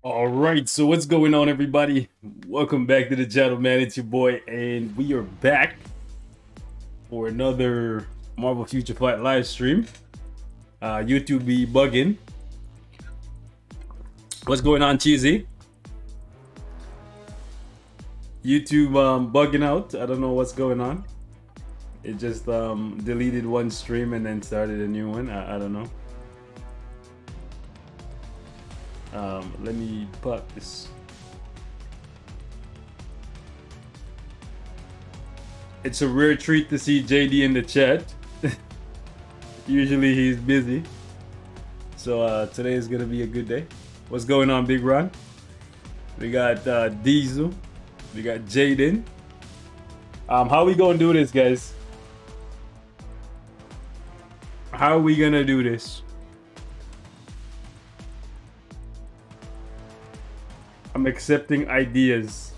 All right, so what's going on, everybody? Welcome back to the channel, man. It's your boy, and we are back for another Marvel Future Fight live stream. YouTube be bugging. What's going on, Cheesy? YouTube bugging out. I don't know what's going on. It just deleted one stream and then started a new one. I don't know. Let me pop this. It's a rare treat to see JD in the chat. Usually he's busy. So today is gonna be a good day. What's going on, Big Ron? We got Diesel. We got Jaden. How we gonna do this, guys? How are we gonna do this? I'm accepting ideas.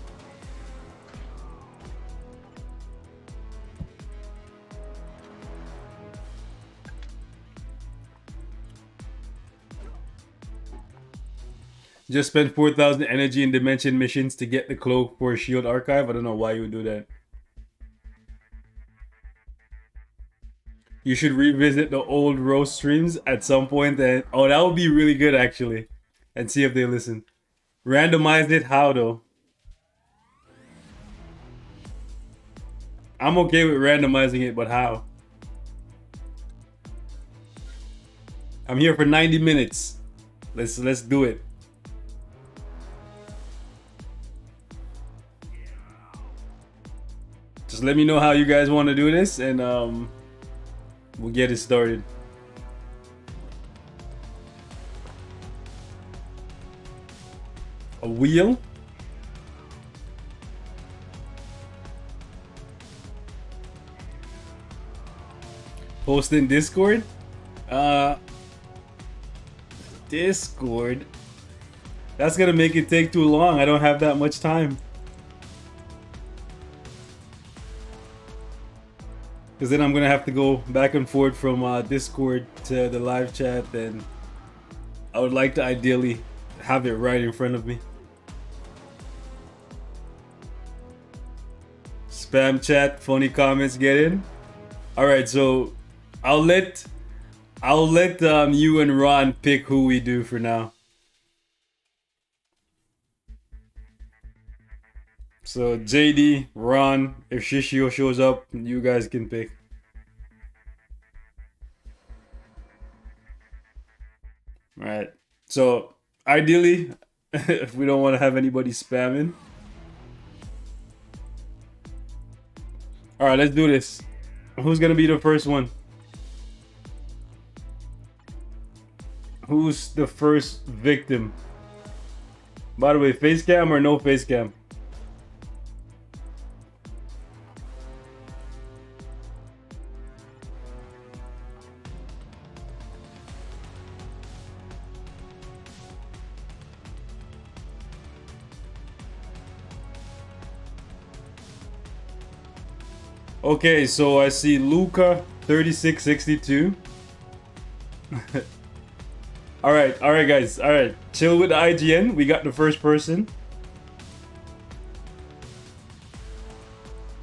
Just spent 4,000 energy in dimension missions to get the cloak for Shield Archive. I don't know why you would do that. You should revisit the old roast streams at some point. And oh, that would be really good actually, and see if they listen. Randomize it. How though? I'm okay with randomizing it, but how? I'm here for 90 minutes. Let's do it. Just let me know how you guys want to do this, and we'll get it started. A wheel? Post in Discord? Discord? That's gonna make it take too long. I don't have that much time. Because then I'm gonna have to go back and forth from Discord to the live chat, and I would like to ideally have it right in front of me. Spam chat, funny comments get in. All right, so I'll let you and Ron pick who we do for now. So JD, Ron, if Shishio shows up, you guys can pick. All right. So ideally, if we don't want to have anybody spamming. All right, let's do this. Who's gonna be the first one? Who's the first victim? By the way, face cam or no face cam? Okay, so I see Luca 3662. all right, guys. All right, chill with the IGN. We got the first person.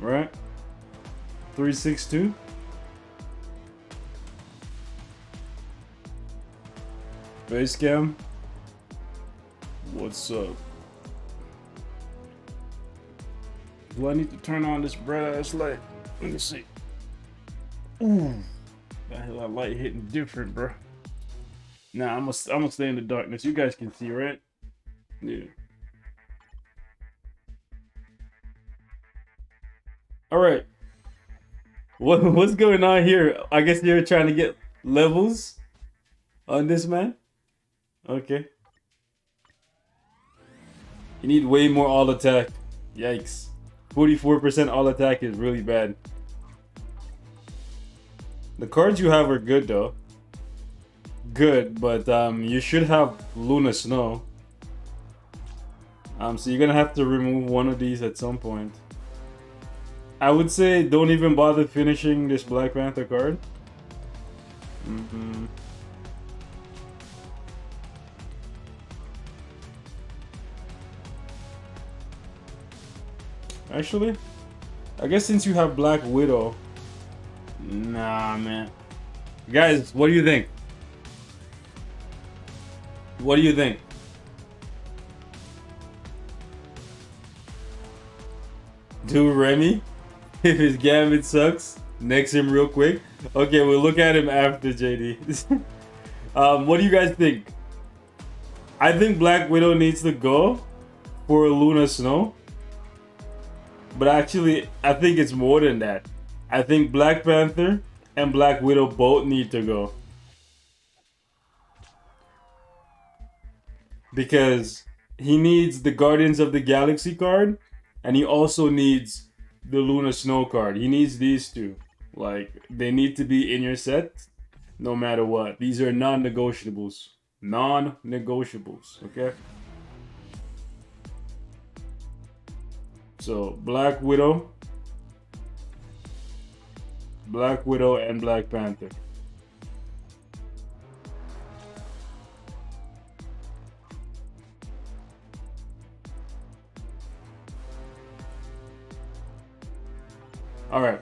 All right, 362. Face cam. What's up? Do I need to turn on this bright ass light? Let me see. Ooh, that light hitting different, bro. Nah, I'm gonna stay in the darkness. You guys can see, right? Yeah. All right. What's going on here? I guess you're trying to get levels on this man. Okay. You need way more all attack. Yikes. 44% all attack is really bad. The cards you have are good though. Good, but you should have Luna Snow. So you're gonna have to remove one of these at some point. I would say don't even bother finishing this Black Panther card. Actually, I guess since you have Black Widow, nah, man. Guys, what do you think? What do you think? Do Remy, if his gambit sucks, next him real quick. Okay, we'll look at him after JD. What do you guys think? I think Black Widow needs to go for Luna Snow. But actually, I think it's more than that. I think Black Panther and Black Widow both need to go. Because he needs the Guardians of the Galaxy card, and he also needs the Luna Snow card. He needs these two. Like, they need to be in your set no matter what. These are non-negotiables. Non-negotiables, okay? So, Black Widow, and Black Panther. Alright,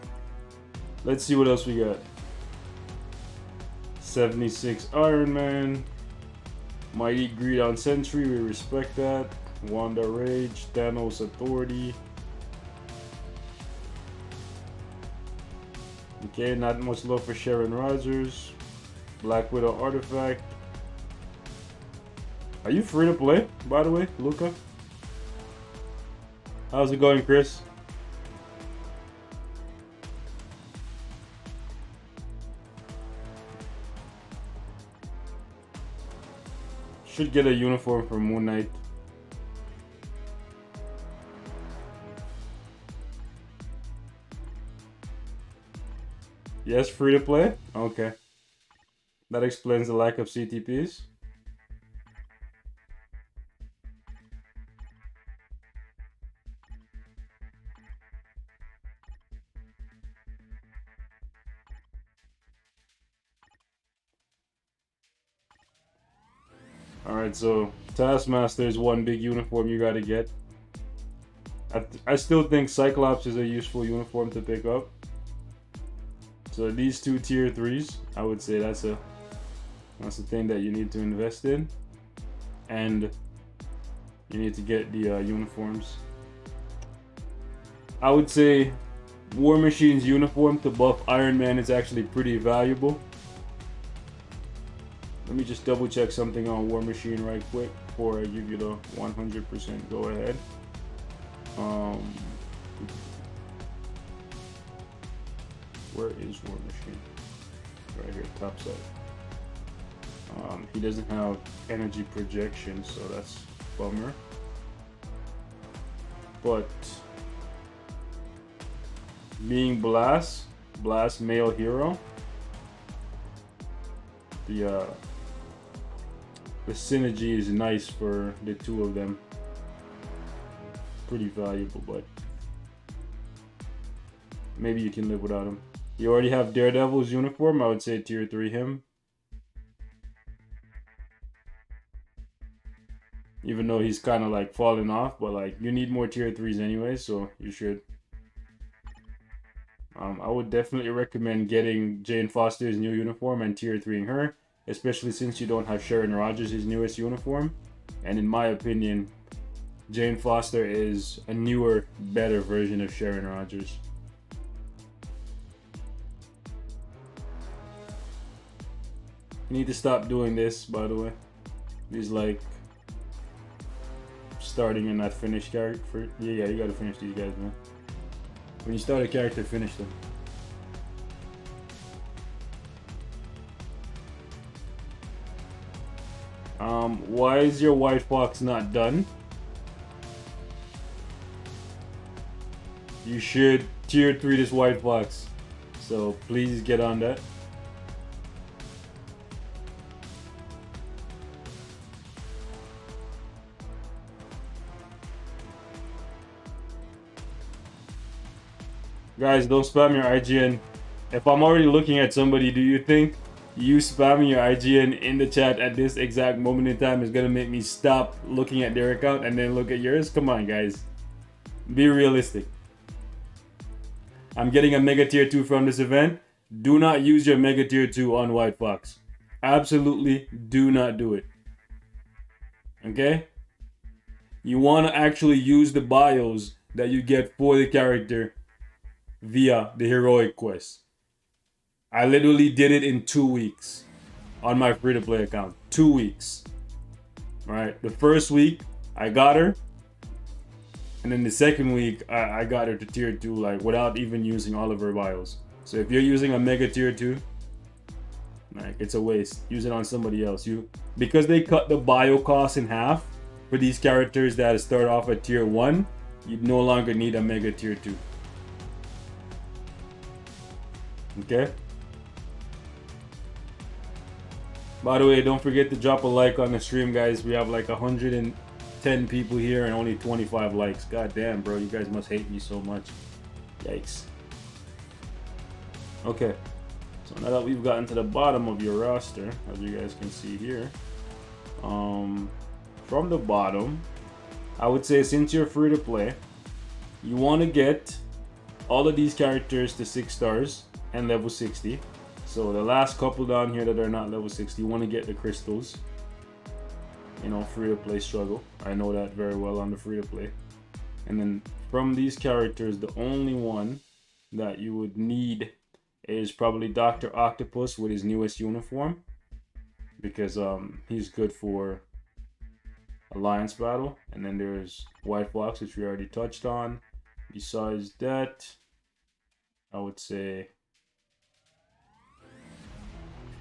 let's see what else we got. 76 Iron Man, Mighty Greed on Sentry, we respect that. Wanda Rage, Thanos Authority. Okay, not much love for Sharon Rogers. Black Widow Artifact. Are you free to play, by the way, Luca? How's it going, Chris? Should get a uniform for Moon Knight. Yes, free to play? Okay. That explains the lack of CTPs. Alright, so Taskmaster is one big uniform you gotta get. I still think Cyclops is a useful uniform to pick up. So these two tier 3s, I would say that's a thing that you need to invest in. And you need to get the uniforms. I would say War Machine's uniform to buff Iron Man is actually pretty valuable. Let me just double check something on War Machine right quick before I give you the 100% go ahead. Where is War Machine? Right here, top side. He doesn't have energy projection, so that's a bummer. But being Blast male hero, the synergy is nice for the two of them. Pretty valuable, but maybe you can live without him. You already have Daredevil's uniform, I would say tier 3 him. Even though he's kind of like falling off, but like you need more tier 3s anyway, so you should. I would definitely recommend getting Jane Foster's new uniform and tier 3ing her, especially since you don't have Sharon Rogers' newest uniform. And in my opinion, Jane Foster is a newer, better version of Sharon Rogers. You need to stop doing this, by the way. These like starting and not finished character. Yeah, you gotta finish these guys, man. When you start a character, finish them. Why is your White Fox not done? You should tier 3 this White Fox. So please get on that. Guys, don't spam your IGN. If I'm already looking at somebody, do you think you spamming your IGN in the chat at this exact moment in time is gonna make me stop looking at their account and then look at yours? Come on, guys. Be realistic. I'm getting a Mega Tier 2 from this event. Do not use your Mega Tier 2 on White Fox. Absolutely do not do it. Okay? You want to actually use the bios that you get for the character via the heroic quest. I literally did it in 2 weeks on my free-to-play account. 2 weeks. Right? The first week, I got her. And then the second week, I got her to tier 2, like, without even using all of her bios. So if you're using a Mega Tier 2, like, it's a waste. Use it on somebody else. Because they cut the bio cost in half for these characters that start off at tier 1, you no longer need a Mega Tier 2. Okay? By the way, don't forget to drop a like on the stream, guys. We have like 110 people here and only 25 likes. God damn, bro. You guys must hate me so much. Yikes. Okay. So now that we've gotten to the bottom of your roster, as you guys can see here, from the bottom, I would say since you're free to play, you want to get all of these characters to 6 stars and level 60. So the last couple down here that are not level 60, you want to get the crystals. You know, free to play struggle. I know that very well on the free to play. And then from these characters, the only one that you would need is probably Dr. Octopus with his newest uniform, because he's good for Alliance battle. And then there's White Fox, which we already touched on. Besides that, I would say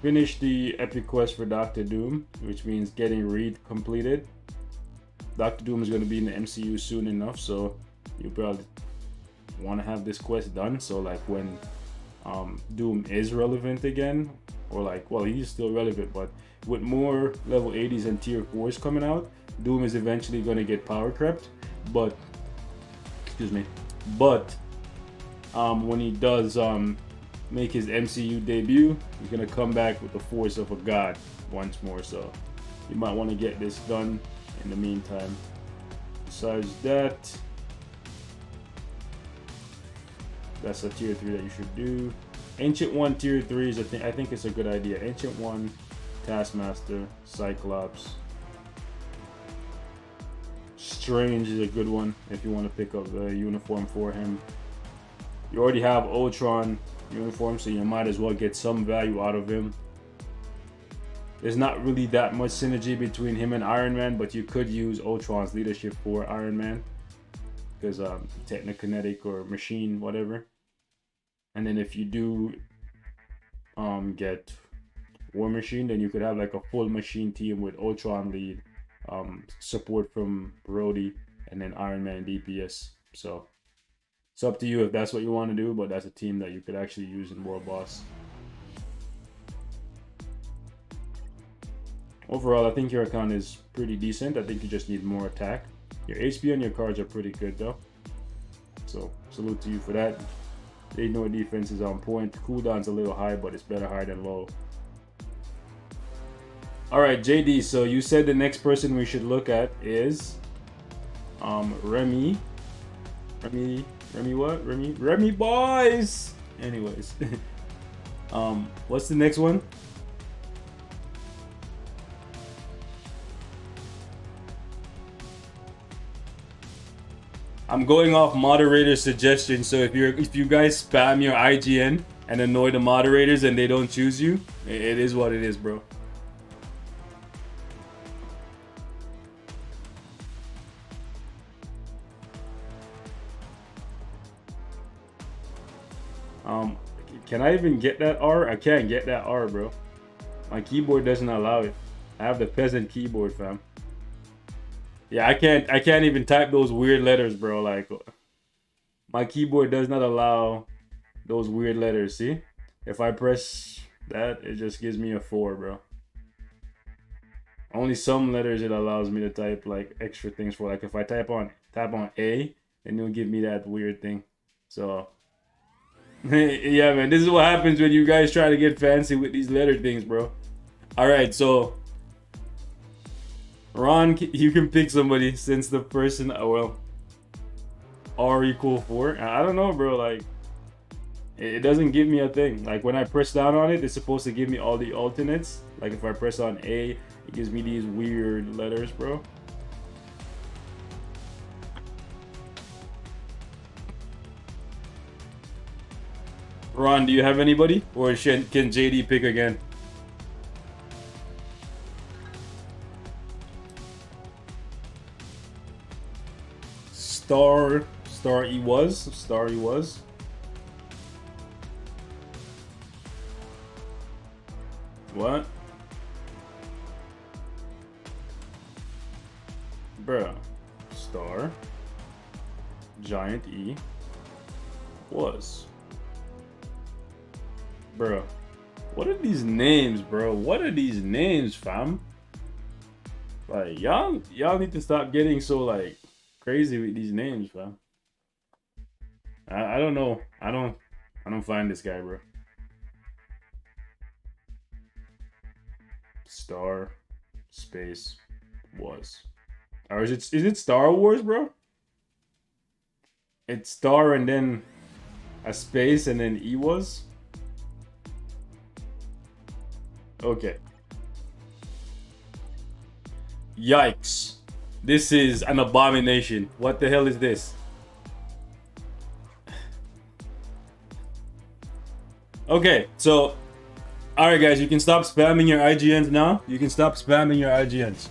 finish the epic quest for Dr. Doom, which means getting Reed completed. Dr. Doom is going to be in the MCU soon enough, so you probably want to have this quest done. So like when Doom is relevant again, or like, well, he's still relevant, but with more level 80s and tier 4s coming out, Doom is eventually going to get power crept. But excuse me, but when he does make his MCU debut, he's gonna come back with the force of a god once more. So you might want to get this done in the meantime. Besides that, that's a tier 3 that you should do. Ancient 1 tier 3s, I think it's a good idea. Ancient 1, Taskmaster, Cyclops. Strange is a good one if you want to pick up the uniform for him. You already have Ultron uniform, so you might as well get some value out of him. There's not really that much synergy between him and Iron Man, but you could use Ultron's leadership for Iron Man, because technokinetic or machine, whatever. And then if you do get War Machine, then you could have like a full machine team with Ultron lead, support from Brody, and then Iron Man DPS. So it's up to you if that's what you want to do, but that's a team that you could actually use in World Boss. Overall, I think your account is pretty decent. I think you just need more attack. Your HP on your cards are pretty good though. So salute to you for that. They know defense is on point. Cooldown's a little high, but it's better high than low. Alright, JD, so you said the next person we should look at is Remy. Remy what? Remy boys! Anyways. What's the next one? I'm going off moderator suggestions, so if you guys spam your IGN and annoy the moderators and they don't choose you, it is what it is, bro. Can I even get that R? I can't get that R, bro. My keyboard doesn't allow it. I have the peasant keyboard, fam. Yeah, I can't even type those weird letters, bro. Like, my keyboard does not allow those weird letters. See? If I press that, it just gives me a 4, bro. Only some letters it allows me to type like extra things for. Like if I tap on A, then it'll give me that weird thing. So yeah, man, this is what happens when you guys try to get fancy with these letter things, bro. Alright, so Ron, you can pick somebody since the person, well, R equal 4. I don't know, bro. Like, It doesn't give me a thing. Like when I press down on it, it's supposed to give me all the alternates. Like if I press on A, it gives me these weird letters, bro. Ron, do you have anybody? Or can JD pick again? Star he was. What? Bruh. Star. Giant E. Was. Bro, what are these names, bro? What are these names, fam? Like, y'all need to stop getting so, like, crazy with these names, fam. I don't know. I don't find this guy, bro. Star, space, was. Or is it Star Wars, bro? It's star and then a space and then E was? Okay. Yikes. This is an abomination. What the hell is this? Okay, so alright guys, you can stop spamming your IGNs now. You can stop spamming your IGNs.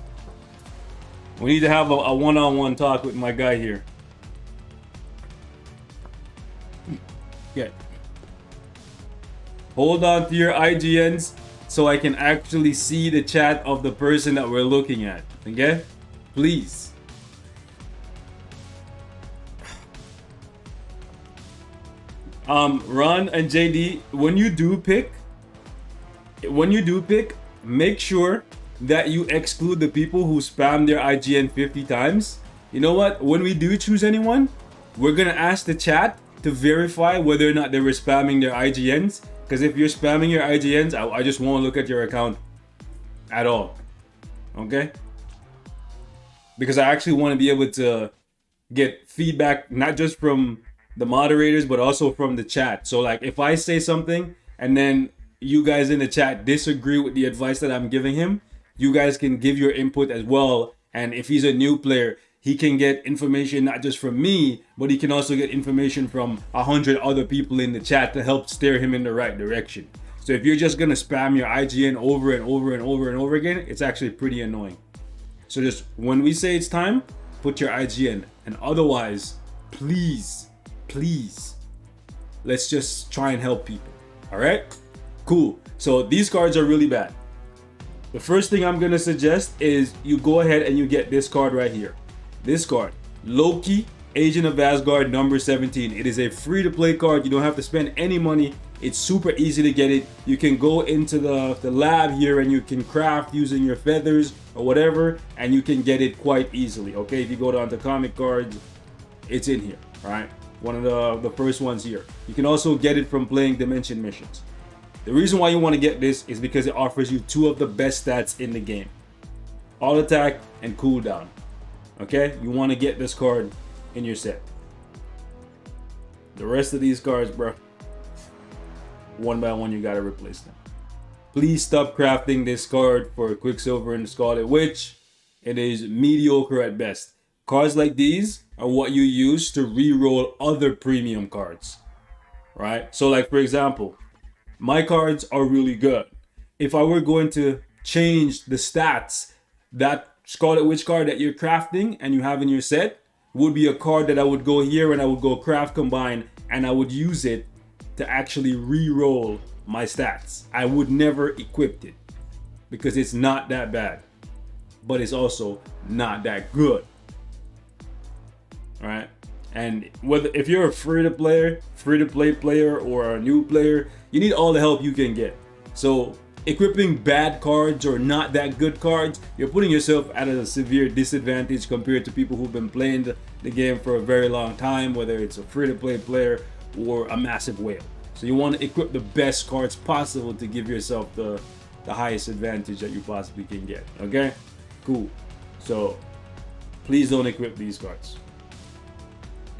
We need to have a one-on-one talk with my guy here. Okay. Hold on to your IGNs so I can actually see the chat of the person that we're looking at. Okay? Please. Ron and JD, when you do pick, make sure that you exclude the people who spam their IGN 50 times. You know what? When we do choose anyone, we're gonna ask the chat to verify whether or not they were spamming their IGNs. Because if you're spamming your IGNs, I just won't look at your account at all. Okay? Because I actually want to be able to get feedback, not just from the moderators, but also from the chat. So like if I say something and then you guys in the chat disagree with the advice that I'm giving him, you guys can give your input as well. And if he's a new player, he can get information not just from me, but he can also get information from 100 other people in the chat to help steer him in the right direction. So if you're just gonna spam your IGN over and over and over and over again, it's actually pretty annoying. So just when we say it's time, put your IGN. And otherwise, please, let's just try and help people. All right? Cool. So these cards are really bad. The first thing I'm gonna suggest is you go ahead and you get this card right here. This card, Loki, Agent of Asgard, number 17. It is a free-to-play card. You don't have to spend any money. It's super easy to get it. You can go into the lab here and you can craft using your feathers or whatever, and you can get it quite easily. Okay, if you go down to comic cards, it's in here. All right, one of the first ones here. You can also get it from playing Dimension Missions. The reason why you want to get this is because it offers you two of the best stats in the game: all attack and cooldown. Okay, you want to get this card in your set. The rest of these cards, bro, one by one you gotta replace them. Please stop crafting this card for Quicksilver and Scarlet Witch. It is mediocre at best. Cards like these are what you use to re-roll other premium cards, right? So like for example, my cards are really good. If I were going to change the stats, that Scarlet Witch card that you're crafting and you have in your set would be a card that I would go here and I would go craft combine and I would use it to actually re-roll my stats. I would never equip it because it's not that bad, but it's also not that good. All right. And whether if you're a free-to-play player or a new player, you need all the help you can get. So equipping bad cards or not that good cards, you're putting yourself at a severe disadvantage compared to people who've been playing the game for a very long time, whether it's a free-to-play player or a massive whale. So you want to equip the best cards possible to give yourself the highest advantage that you possibly can get. Okay? Cool. So please don't equip these cards.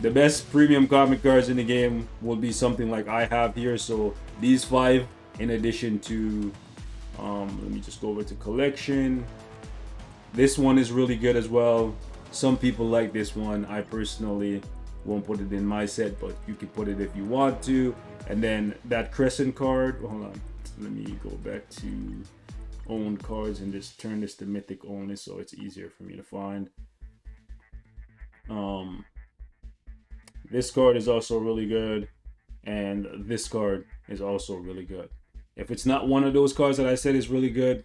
The best premium comic cards in the game will be something like I have here. So these 5, in addition to, let me just go over to collection. This one is really good as well. Some people like this one. I personally won't put it in my set, but you can put it if you want to. And then that crescent card, hold on, let me go back to owned cards and just turn this to mythic only so it's easier for me to find. This card is also really good, and this card is also really good. If it's not one of those cards that I said is really good,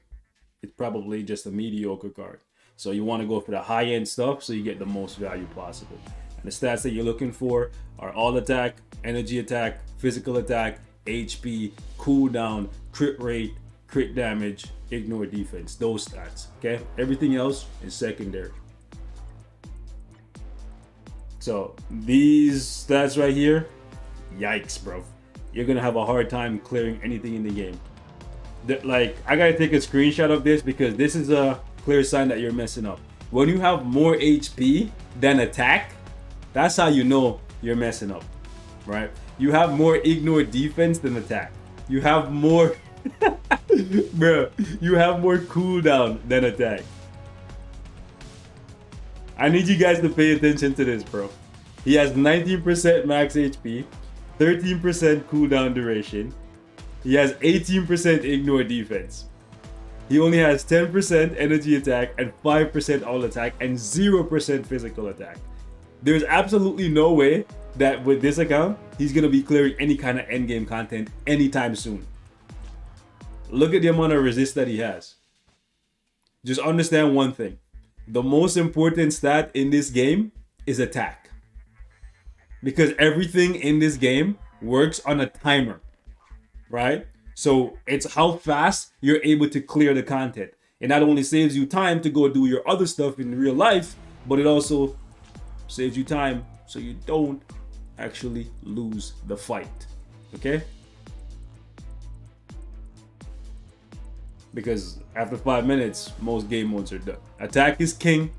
it's probably just a mediocre card. So you want to go for the high-end stuff so you get the most value possible. And the stats that you're looking for are all attack, energy attack, physical attack, HP, cooldown, crit rate, crit damage, ignore defense. Those stats, okay? Everything else is secondary. So these stats right here, yikes, bro. You're gonna have a hard time clearing anything in the game. Like, I gotta take a screenshot of this because this is a clear sign that you're messing up. When you have more HP than attack, that's how you know you're messing up, right? You have more ignore defense than attack. You have more, bro, you have more cooldown than attack. I need you guys to pay attention to this, bro. He has 19% max HP, 13% cooldown duration. He has 18% ignore defense. He only has 10% energy attack and 5% all attack and 0% physical attack. There's absolutely no way that with this account, he's going to be clearing any kind of endgame content anytime soon. Look at the amount of resist that he has. Just understand one thing. The most important stat in this game is attack. Because everything in this game works on a timer, right? So it's how fast you're able to clear the content. It not only saves you time to go do your other stuff in real life, but it also saves you time so you don't actually lose the fight, okay? Because after 5 minutes, most game modes are done. Attack is king,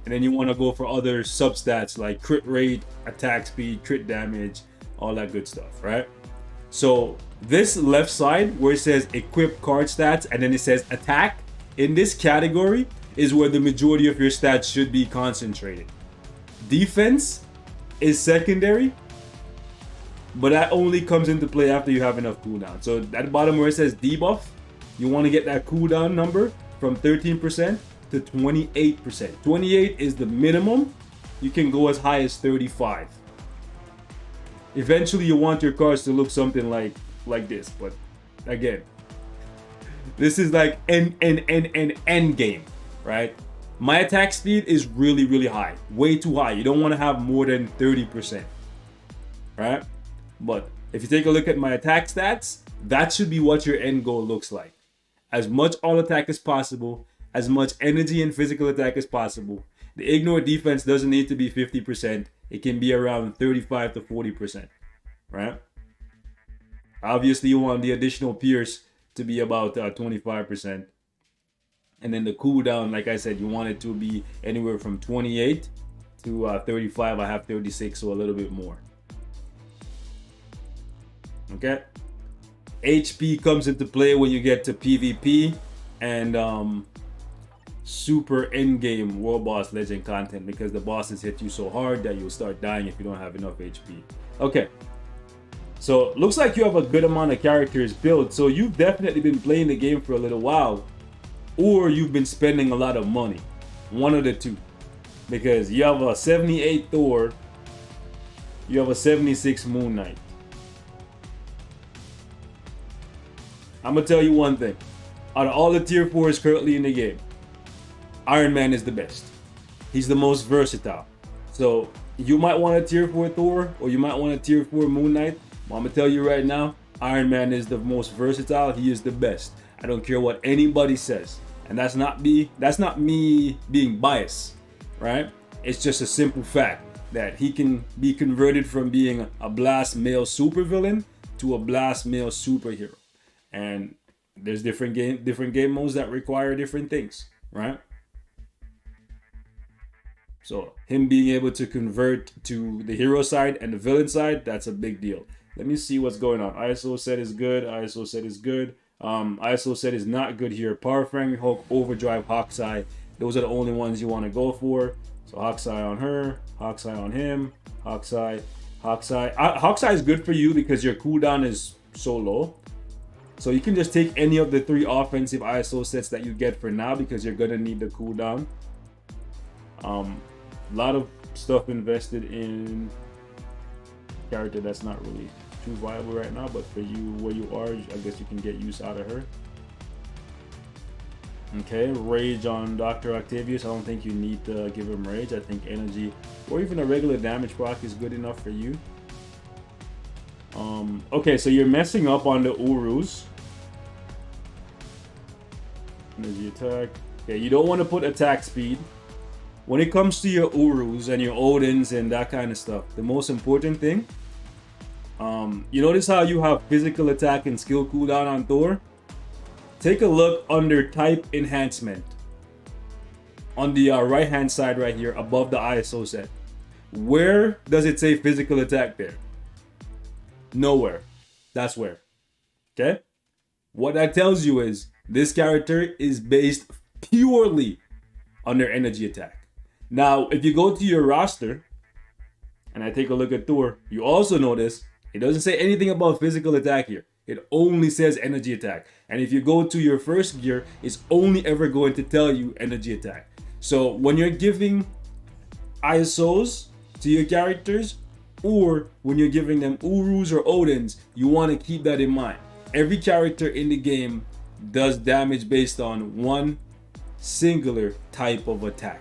and then you want to go for other substats like crit rate, attack speed, crit damage, all that good stuff, right? So this left side where it says equip card stats and then it says attack, in this category is where the majority of your stats should be concentrated. Defense is secondary, but that only comes into play after you have enough cooldown. So at the bottom where it says debuff, you want to get that cooldown number from 13% to 28%. 28 is the minimum. You can go as high as 35. Eventually you want your cards to look something like this, but again, this is like end game, right? My attack speed is really high, way too high. You don't want to have more than 30%, right? But if you take a look at my attack stats, that should be what your end goal looks like. As much all attack as possible, as much energy and physical attack as possible. The ignore defense doesn't need to be 50%. It can be around 35 to 40%, right? Obviously, you want the additional pierce to be about 25%. And then the cooldown, like I said, you want it to be anywhere from 28 to 35. I have 36, so a little bit more. Okay? HP comes into play when you get to PvP and super endgame world boss legend content, because the bosses hit you so hard that you'll start dying if you don't have enough HP. Okay, so looks like you have a good amount of characters built, so you've definitely been playing the game for a little while, or you've been spending a lot of money. One of the two, because you have a 78 Thor, you have a 76 Moon Knight. I'm gonna tell you one thing. Out of all the tier 4s currently in the game, Iron Man is the best. He's the most versatile. So you might want a tier 4 Thor, or you might want a tier 4 Moon Knight. But I'm gonna tell you right now, Iron Man is the most versatile. He is the best. I don't care what anybody says. And that's not me being biased, right? It's just a simple fact that he can be converted from being a blast male supervillain to a blast male superhero. And there's different game modes that require different things, right? So him being able to convert to the hero side and the villain side, that's a big deal. Let me see what's going on. ISO set is good. ISO set is good. ISO set is not good here. Power Fang, Hulk, Overdrive, Hawkeye. Those are the only ones you want to go for. So Hawkeye on her, Hawkeye on him, Hawkeye. Hawkeye is good for you because your cooldown is so low. So you can just take any of the 3 offensive ISO sets that you get for now because you're gonna need the cooldown. A lot of stuff invested in character that's not really too viable right now, but for you where you are, I guess you can get use out of her. Okay, rage on Dr. Octavius. I don't think you need to give him rage. I think energy or even a regular damage proc is good enough for you. Okay, so you're messing up on the Urus. Energy attack. Okay, you don't want to put attack speed. When it comes to your Urus and your Odins and that kind of stuff, the most important thing, you notice how you have physical attack and skill cooldown on Thor? Take a look under type enhancement on the right hand side right here above the ISO set. Where does it say physical attack there? Nowhere. That's where. Okay? What that tells you is this character is based purely on their energy attack. Now, if you go to your roster and I take a look at Thor, you also notice it doesn't say anything about physical attack here. It only says energy attack. And if you go to your first gear, it's only ever going to tell you energy attack. So when you're giving ISOs to your characters, or when you're giving them Urus or Odins, you want to keep that in mind. Every character in the game does damage based on one singular type of attack,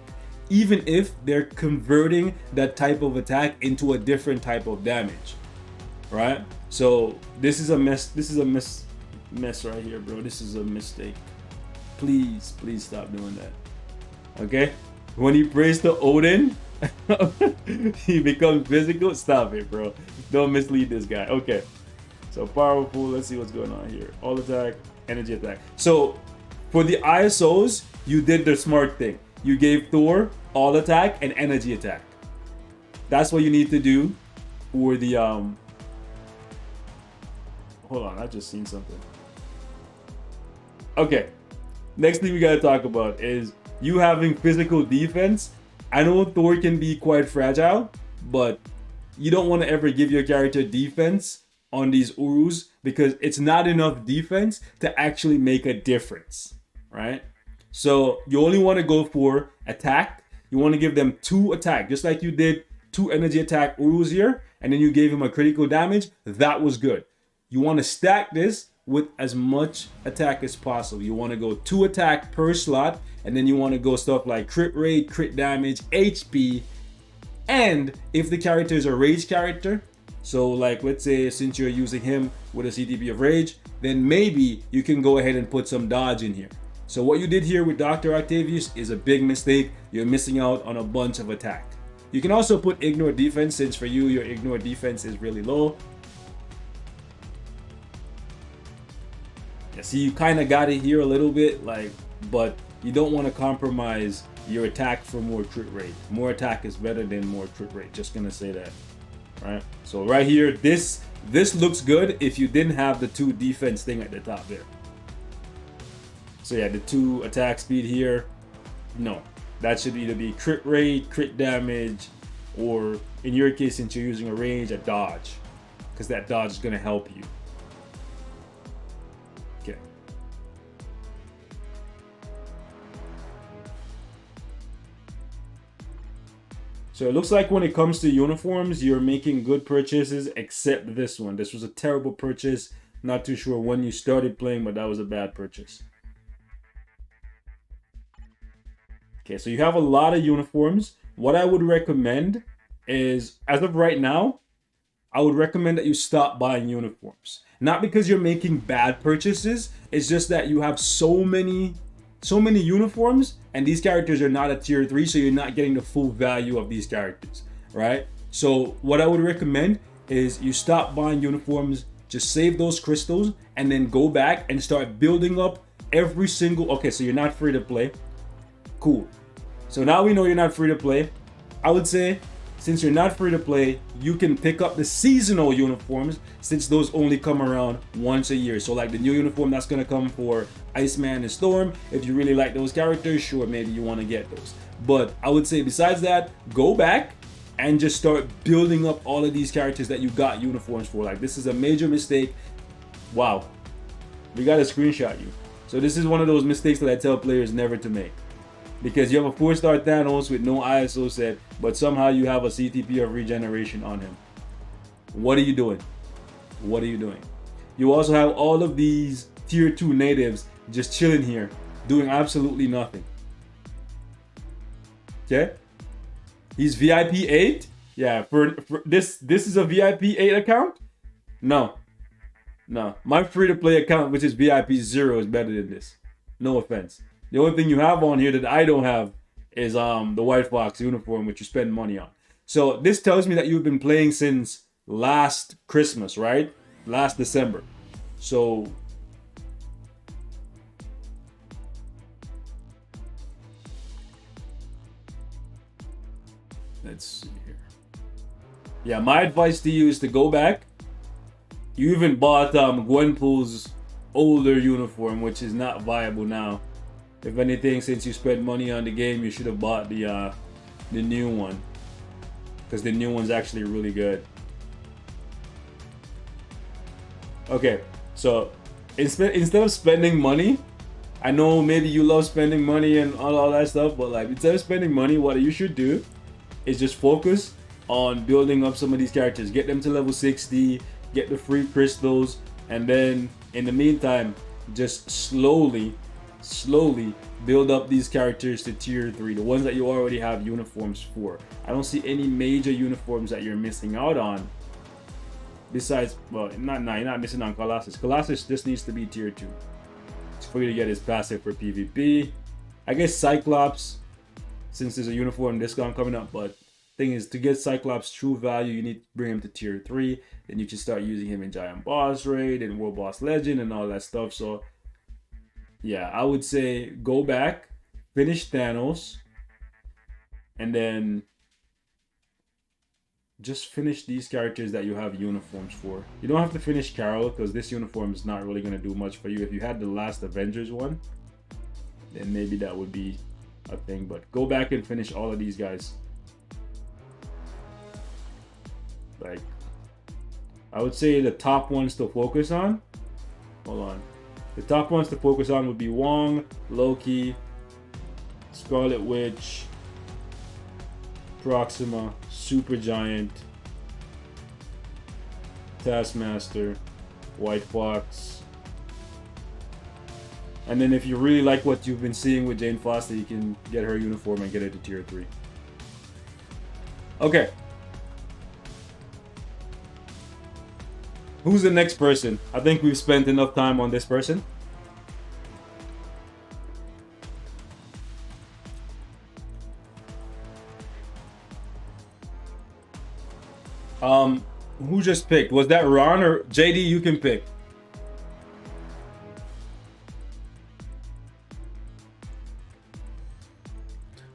even if they're converting that type of attack into a different type of damage, right? So this is a mess. This is a mess right here, bro. This is a mistake. Please stop doing that. Okay? When he prays to Odin, he becomes physical. Stop it, bro. Don't mislead this guy. Okay. So powerful. Let's see what's going on here. All attack, energy attack. So for the ISOs, you did the smart thing. You gave Thor all attack and energy attack. That's what you need to do for the Hold on, I just seen something. Okay. Next thing we gotta talk about is you having physical defense. I know Thor can be quite fragile, but you don't want to ever give your character defense on these Urus because it's not enough defense to actually make a difference, right? So you only want to go for attack. You want to give them 2 attack, just like you did 2 energy attack Urus here, and then you gave him a critical damage. That was good. You want to stack this with as much attack as possible. You want to go 2 attack per slot, and then you want to go stuff like crit rate, crit damage, HP, and if the character is a rage character, so like let's say since you're using him with a CTP of rage, then maybe you can go ahead and put some dodge in here. So what you did here with Dr. Octavius is a big mistake. You're missing out on a bunch of attack. You can also put ignore defense, since for you your ignore defense is really low. See, you kind of got it here a little bit, like, but you don't want to compromise your attack for more crit rate. More attack is better than more crit rate. Just gonna say that, right? So right here, this looks good if you didn't have the 2 defense thing at the top there. So yeah, the 2 attack speed here, no, that should either be crit rate, crit damage, or in your case, since you're using a range, a dodge, because that dodge is gonna help you. Okay. So it looks like when it comes to uniforms, you're making good purchases, except this one. This was a terrible purchase. Not too sure when you started playing, but that was a bad purchase. Okay, so you have a lot of uniforms. What I would recommend is, as of right now, I would recommend that you stop buying uniforms. Not because you're making bad purchases, it's just that you have so many uniforms, and these characters are not a tier 3, so you're not getting the full value of these characters, right? So what I would recommend is you stop buying uniforms, just save those crystals, and then go back and start building up every single... Okay, so you're not free to play. Cool. So now we know you're not free to play. I would say, since you're not free to play, you can pick up the seasonal uniforms since those only come around once a year. So like the new uniform that's gonna come for Iceman and Storm, if you really like those characters, sure, maybe you want to get those. But I would say besides that, go back and just start building up all of these characters that you got uniforms for. Like this is a major mistake. Wow, we gotta screenshot you. So this is one of those mistakes that I tell players never to make. Because you have a 4-star Thanos with no ISO set, but somehow you have a CTP of regeneration on him. What are you doing? What are you doing? You also have all of these tier 2 natives just chilling here, doing absolutely nothing. Okay? He's VIP 8? Yeah, for this is a VIP 8 account? No. No. My free-to-play account, which is VIP 0, is better than this. No offense. The only thing you have on here that I don't have is the White Fox uniform, which you spend money on. So this tells me that you've been playing since last Christmas, right? Last December. So let's see here. Yeah, my advice to you is to go back. You even bought Gwenpool's older uniform, which is not viable now. If anything, since you spent money on the game, you should have bought the new one, because the new one's actually really good. Okay, so instead of spending money, I know maybe you love spending money and all that stuff, but like instead of spending money, what you should do is just focus on building up some of these characters. Get them to level 60, get the free crystals, and then in the meantime, just slowly build up these characters to tier 3, the ones that you already have uniforms for. I don't see any major uniforms that you're missing out on. Besides, well, you're not missing on Colossus. Colossus just needs to be tier 2. It's for you to get his passive for PvP. I guess Cyclops, since there's a uniform discount coming up, but thing is, to get Cyclops true value, you need to bring him to tier 3. Then you can start using him in Giant Boss Raid and World Boss Legend and all that stuff. So yeah, I would say go back, finish Thanos, and then just finish these characters that you have uniforms for. You don't have to finish Carol, because this uniform is not really going to do much for you. If you had the last Avengers one, then maybe that would be a thing. But go back and finish all of these guys. Like, I would say the top ones to focus on. Hold on. The top ones to focus on would be Wong, Loki, Scarlet Witch, Proxima, Supergiant, Taskmaster, White Fox. And then if you really like what you've been seeing with Jane Foster, you can get her uniform and get it to tier 3. Okay. Who's the next person? I think we've spent enough time on this person. Who just picked? Was that Ron or JD? You can pick.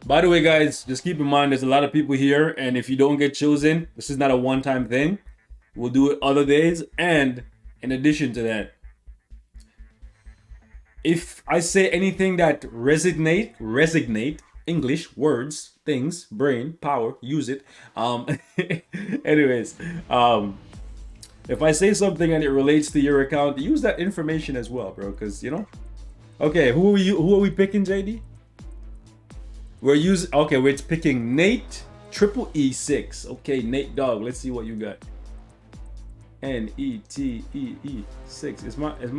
By the way, guys, just keep in mind there's a lot of people here, and if you don't get chosen, this is not a one-time thing. We'll do it other days, and in addition to that, if I say anything that resonate, English, words, things, brain, power, use it. Anyways, if I say something and it relates to your account, use that information as well, bro, because, you know. Okay, who are we picking, JD? We're picking Nate Triple E6. Okay, Nate Dog. Let's see what you got. NETEE6.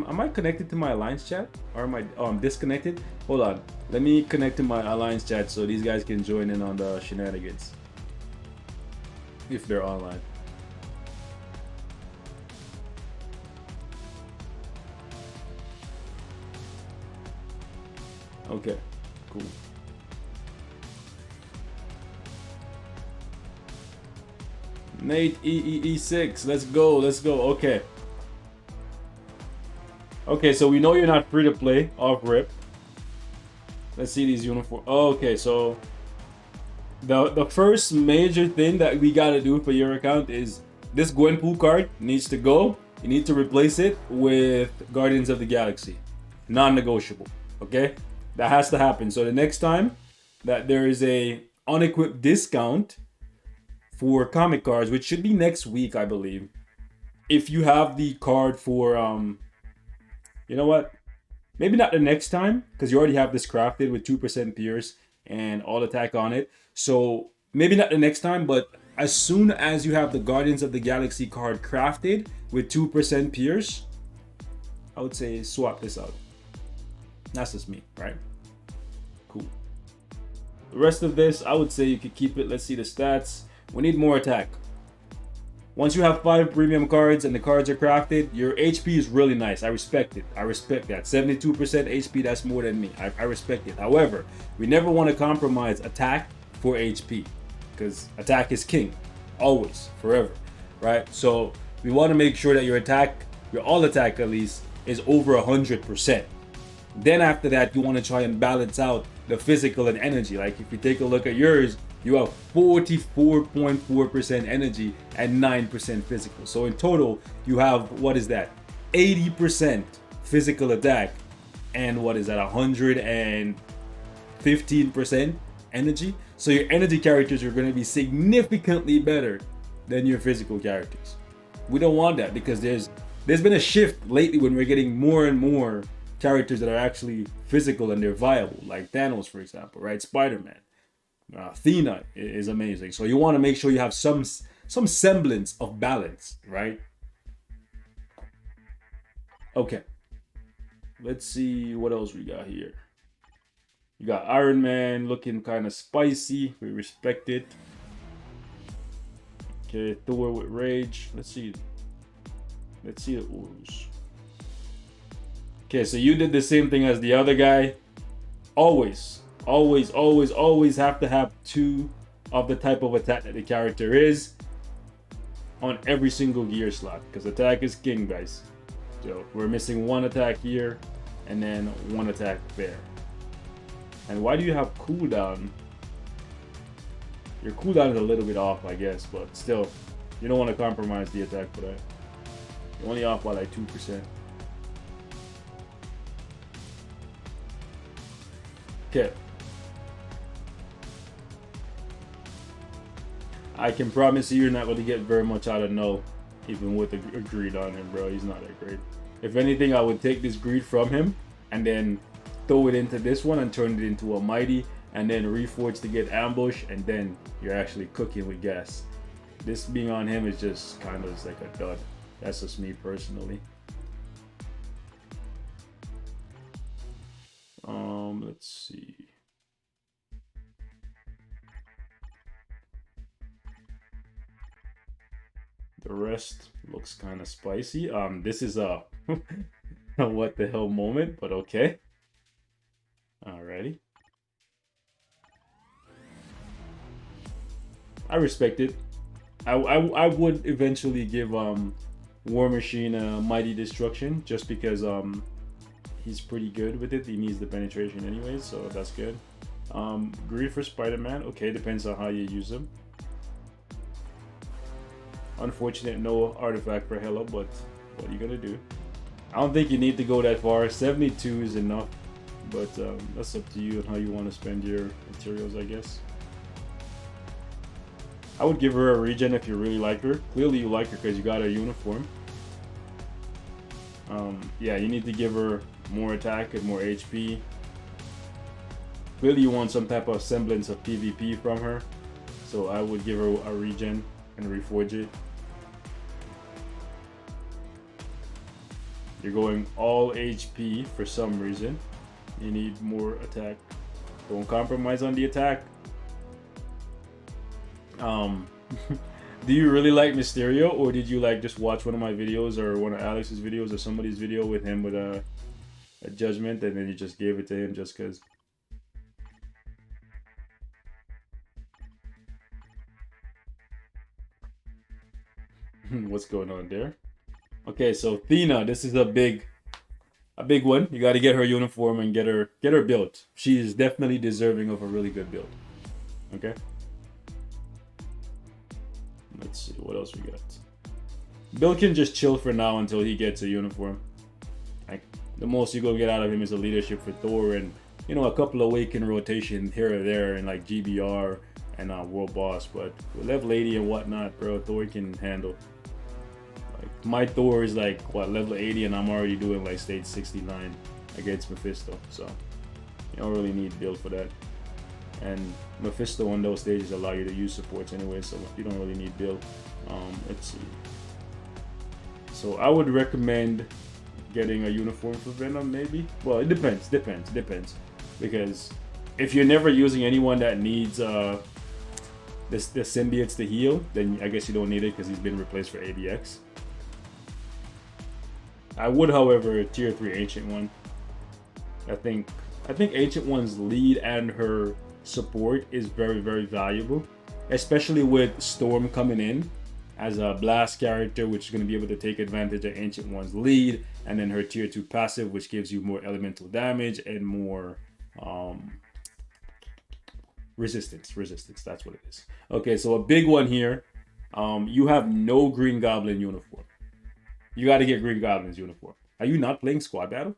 Am I connected to my Alliance chat, or am I I'm disconnected? Hold on, let me connect to my Alliance chat so these guys can join in on the shenanigans if they're online. Okay, cool. Nate EEE6, let's go. Okay, so we know you're not free to play off rip. Let's see these uniforms. Okay, so The first major thing that we gotta do for your account is this Gwenpool card needs to go. You need to replace it with Guardians of the Galaxy. Non-negotiable. Okay? That has to happen. So the next time that there is a unequipped discount for comic cards, which should be next week, I believe. If you have the card for you know what? Maybe not the next time, because you already have this crafted with 2% pierce and all attack on it. So maybe not the next time, but as soon as you have the Guardians of the Galaxy card crafted with 2% pierce, I would say swap this out. That's just me, right? Cool. The rest of this, I would say you could keep it. Let's see the stats. We need more attack. Once you have 5 premium cards and the cards are crafted, your HP is really nice. I respect it. I respect that. 72% HP, that's more than me. I respect it. However, we never want to compromise attack for HP, because attack is king. Always, forever, right? So we want to make sure that your attack, your all attack at least, is over 100%. Then after that, you want to try and balance out the physical and energy. Like if you take a look at yours, you have 44.4% energy and 9% physical. So in total, you have, what is that? 80% physical attack and what is that? 115% energy. So your energy characters are going to be significantly better than your physical characters. We don't want that, because there's been a shift lately when we're getting more and more characters that are actually physical and they're viable, like Thanos, for example, right? Spider-Man. Athena is amazing. So you want to make sure you have some semblance of balance, right? Okay. Let's see what else we got here. You got Iron Man looking kind of spicy. We respect it. Okay, Thor with rage. Let's see the Urus. Okay, so you did the same thing as the other guy. Always have to have 2 of the type of attack that the character is on every single gear slot, because attack is king, guys. So we're missing 1 attack here and then 1 attack there. And why do you have cooldown? Your cooldown is a little bit off, I guess, but still, you don't want to compromise the attack for that. You're only off by like 2%. Okay. I can promise you, you're not going to get very much out of Null, even with a greed on him, bro. He's not that great. If anything, I would take this greed from him and then throw it into this one and turn it into a mighty, and then reforge to get ambush, and then you're actually cooking with gas. This being on him is just kind of like a dud. That's just me personally. Let's see. The rest looks kind of spicy. This is a what the hell moment, but okay. Alrighty. I respect it. I would eventually give War Machine a Mighty Destruction, just because he's pretty good with it. He needs the penetration anyways, so that's good. Greed for Spider-Man. Okay, depends on how you use him. Unfortunate, no artifact for Hela, but what are you gonna do? I don't think you need to go that far. 72 is enough, but that's up to you and how you want to spend your materials, I guess. I would give her a regen if you really like her. Clearly you like her because you got her uniform. Yeah, you need to give her more attack and more HP. Clearly you want some type of semblance of PvP from her, so I would give her a regen and reforge it. You're going all HP for some reason. You need more attack. Don't compromise on the attack. Do you really like Mysterio, or did you like just watch one of my videos or one of Alex's videos or somebody's video with him with a judgment, and then you just gave it to him just because? What's going on there? Okay, so Athena, this is a big one. You got to get her uniform and get her built. She is definitely deserving of a really good build. Okay. Let's see what else we got. Bill can just chill for now until he gets a uniform. Like the most you go get out of him is a leadership for Thor and a couple of Awaken rotation here or there in like GBR and World Boss. But with level 80 and whatnot, bro, Thor can handle. Like my Thor is like what, level 80, and I'm already doing like stage 69 against Mephisto. So you don't really need build for that. And Mephisto on those stages allow you to use supports anyway, so you don't really need build. Let's see. So I would recommend getting a uniform for Venom, maybe. Well, it depends. Because if you're never using anyone that needs the symbiotes to heal, then I guess you don't need it because he's been replaced for ABX. I would, however, tier 3 Ancient One. I think Ancient One's lead and her support is very, very valuable, especially with Storm coming in as a blast character, which is going to be able to take advantage of Ancient One's lead, and then her tier 2 passive, which gives you more elemental damage and more resistance. That's what it is. Okay, so a big one here. You have no Green Goblin uniform. You got to get Green Goblin's uniform. Are you not playing squad battle?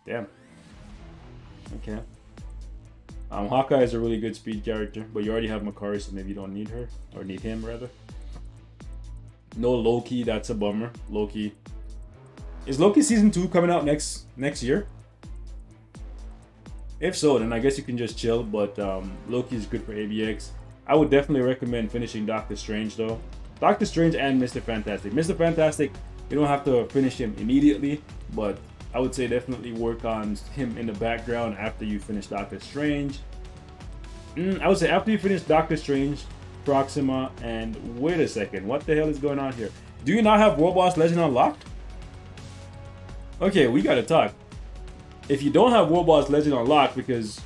Damn. Okay. Hawkeye is a really good speed character, but you already have Makari, so maybe you don't need her, or need him rather. No Loki, that's a bummer. Loki. Is Loki season 2 coming out next year? If so, then I guess you can just chill, but Loki is good for ABX. I would definitely recommend finishing Doctor Strange though. Doctor Strange and Mr. Fantastic. Mr. Fantastic, you don't have to finish him immediately, but I would say definitely work on him in the background after you finish Doctor Strange. I would say after you finish Doctor Strange, Proxima, and wait a second, what the hell is going on here? Do you not have World Boss Legend unlocked? Okay, we gotta talk. If you don't have World Boss Legend unlocked because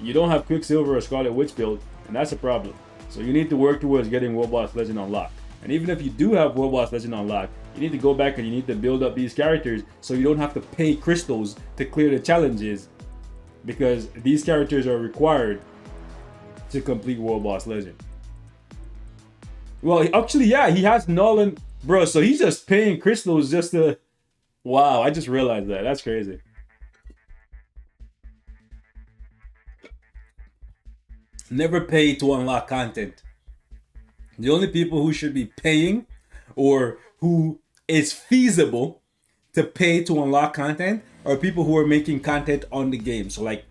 you don't have Quicksilver or Scarlet Witch build, and that's a problem. So you need to work towards getting World Boss Legend unlocked. And even if you do have World Boss Legend unlocked, you need to go back and you need to build up these characters so you don't have to pay crystals to clear the challenges, because these characters are required to complete World Boss Legend. Well, actually, yeah, he has Nolan, bro, so he's just paying crystals just to... Wow, I just realized that. That's crazy. Never pay to unlock content. The only people who should be paying, or who is feasible to pay to unlock content, are people who are making content on the game. So like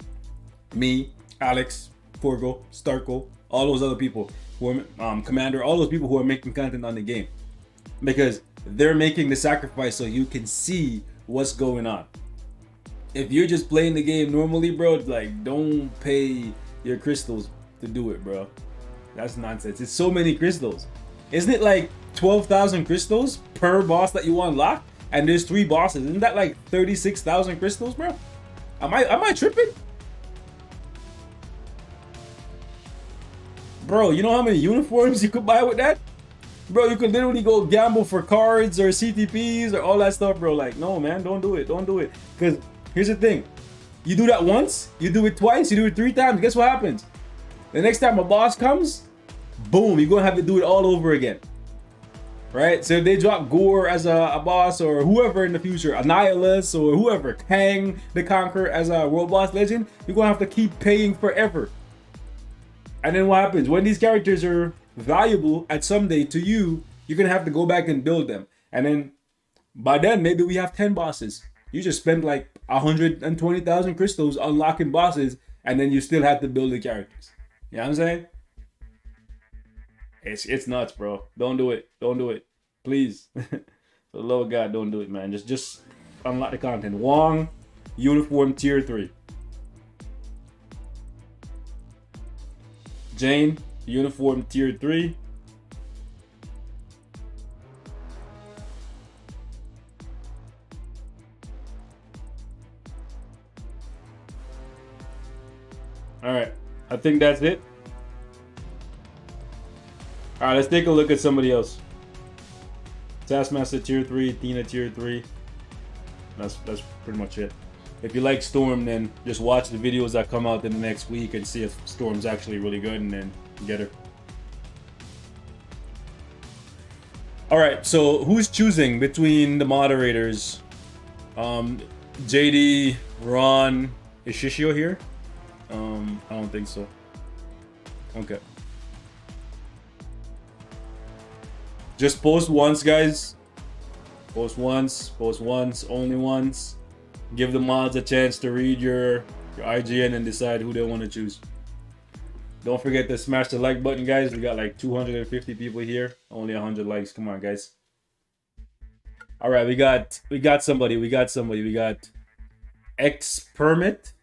me, Alex, Forgo, Starko, all those other people who are Commander, all those people who are making content on the game, because they're making the sacrifice so you can see what's going on. If you're just playing the game normally, bro, like, don't pay your crystals to do it, bro. That's nonsense. It's so many crystals. Isn't it like 12,000 crystals per boss that you unlock? And there's 3 bosses. Isn't that like 36,000 crystals, bro? Am I tripping? Bro, you know how many uniforms you could buy with that? Bro, you could literally go gamble for cards or CTPs or all that stuff, bro. Like, no, man, don't do it. Don't do it. Because here's the thing. You do that once, you do it twice, you do it 3 times. Guess what happens? The next time a boss comes, boom, you're going to have to do it all over again. Right? So if they drop Gore as a boss, or whoever in the future, Annihilus or whoever, Kang the Conqueror as a World Boss Legend, you're going to have to keep paying forever. And then what happens? When these characters are valuable at someday to you, you're going to have to go back and build them. And then by then, maybe we have 10 bosses. You just spend like 120,000 crystals unlocking bosses, and then you still have to build the characters. You know what I'm saying? It's nuts, bro. Don't do it. Don't do it. Please. For the love of God, don't do it, man. Just unlock the content. Wong, uniform tier 3. Jane, uniform tier 3. Alright, I think that's it. Alright, let's take a look at somebody else. Taskmaster tier 3, Tina tier 3. That's pretty much it. If you like Storm, then just watch the videos that come out in the next week and see if Storm's actually really good, and then get her. All right, so who's choosing between the moderators? JD, Ron, is Shishio here? I don't think so. Okay. Just post once, guys. Post once, only once. Give the mods a chance to read your IGN and decide who they want to choose. Don't forget to smash the like button, guys. We got like 250 people here. Only 100 likes. Come on, guys. All right, we got somebody. We got Experiment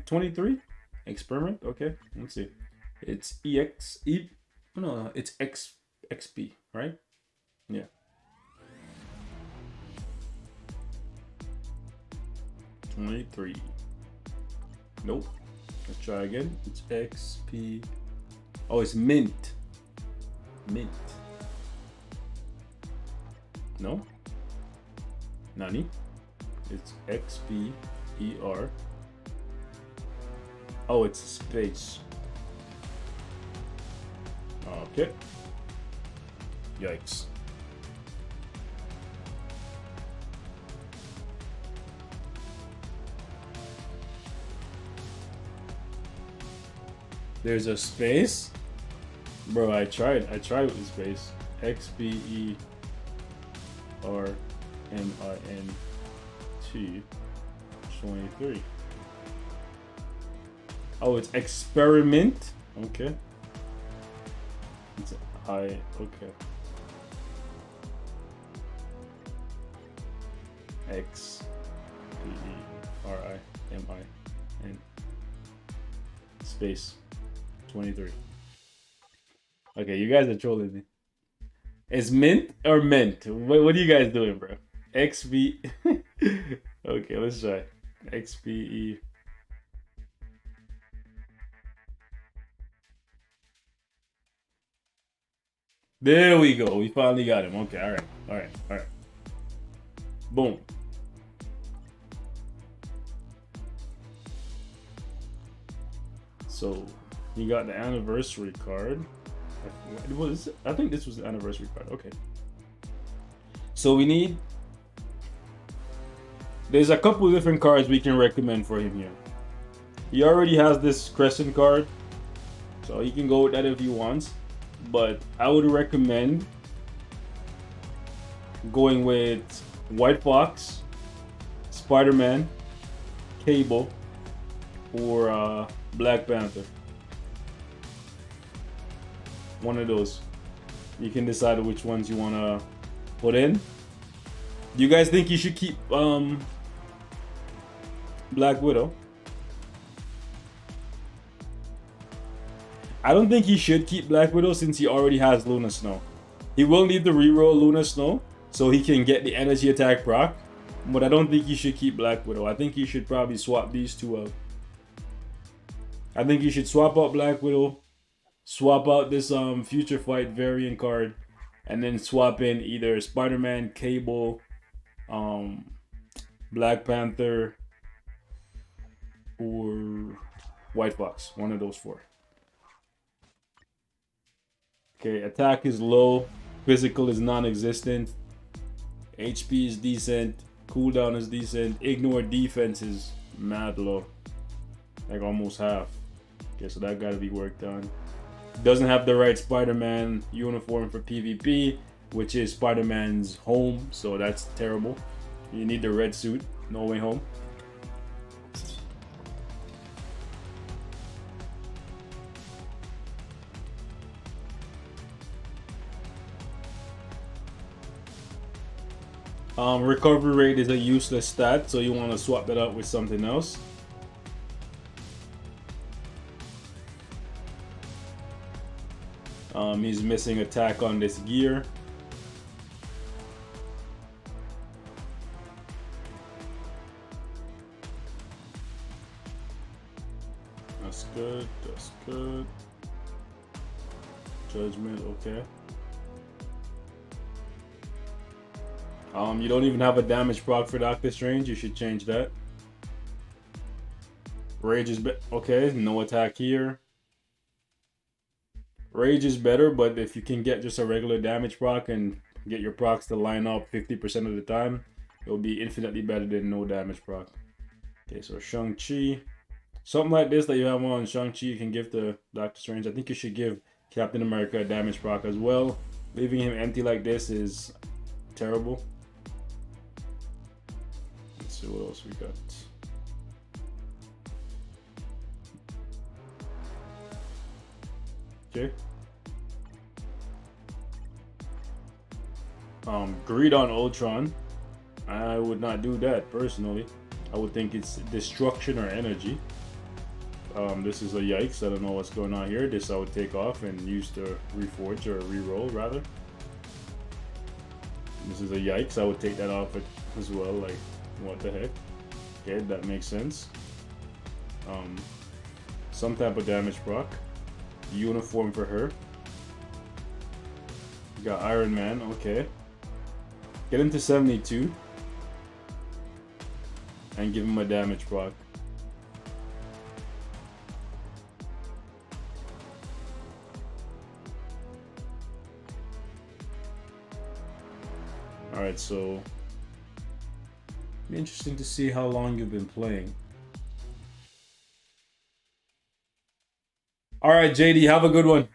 23. Experiment. Okay, let's see. It's no, it's XP, right? Yeah. $23. Nope. Let's try again. It's XP. Oh, it's mint. Mint. No. Nani? It's XPER. Oh, it's a space. Okay. Yikes. There's a space? Bro, I tried with the space. XBERMINT 23. Oh, it's experiment. Okay. It's okay. XPERIMIN space 23. Okay, you guys are trolling me. It's mint or mint? What are you guys doing, bro? XV. Okay, let's try. XPE. There we go. We finally got him. Okay, all right. Boom. So, you got the anniversary card. I think this was the anniversary card. Okay. So we need. There's a couple different cards we can recommend for him here. He already has this crescent card, so he can go with that if he wants. But I would recommend going with White Fox, Spider-Man, Cable, or Black Panther. One of those. You can decide which ones you want to put in. Do you guys think you should keep Black Widow? I don't think he should keep Black Widow since he already has Luna Snow. He will need to reroll Luna Snow so he can get the energy attack proc. But I don't think he should keep Black Widow. I think he should probably swap these two out. I think you should swap out Black Widow, swap out this Future Fight variant card, and then swap in either Spider-Man, Cable, Black Panther, or White Fox. One of those four. Okay, attack is low, physical is non-existent, HP is decent, cooldown is decent, ignore defense is mad low, like almost half. Okay, so that gotta be worked on. Doesn't have the right Spider-Man uniform for PvP, which is Spider-Man's home, so that's terrible. You need the red suit, No Way Home. Recovery rate is a useless stat, so you want to swap that out with something else. He's missing attack on this gear. That's good, that's good. Judgment, okay. You don't even have a damage proc for Doctor Strange. You should change that. Rage is okay. No attack here. Rage is better, but if you can get just a regular damage proc and get your procs to line up 50% of the time, it'll be infinitely better than no damage proc. Okay, so Shang-Chi. Something like this that you have on Shang-Chi, you can give to Doctor Strange. I think you should give Captain America a damage proc as well. Leaving him empty like this is terrible. Let's see what else we got. Okay. Greed on Ultron. I would not do that personally. I would think it's destruction or energy. This is a yikes. I don't know what's going on here. This I would take off and use to reforge or re-roll rather. This is a yikes. I would take that off as well. Like, what the heck? Okay, that makes sense. Some type of damage proc. Uniform for her. We got Iron Man. Okay. Get him to 72. And give him a damage proc. Alright, so be interesting to see how long you've been playing. Alright, JD, have a good one.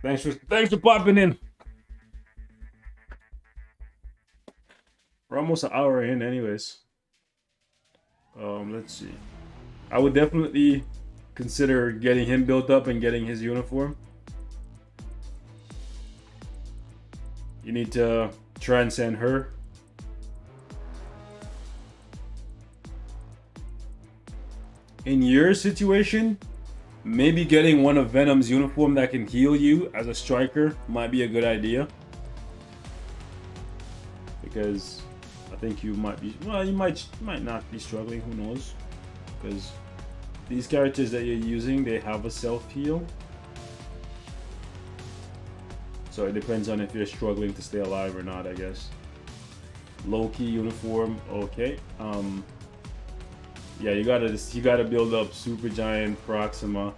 Thanks for popping in. We're almost an hour in anyways. Let's see. I would definitely consider getting him built up and getting his uniform. You need to transcend her. In your situation, maybe getting one of Venom's uniform that can heal you as a striker might be a good idea. Because I think you might be, well, you might not be struggling, who knows? Because these characters that you're using, they have a self-heal. So it depends on if you're struggling to stay alive or not, I guess. Loki uniform, okay. Yeah, you gotta build up Supergiant, Proxima,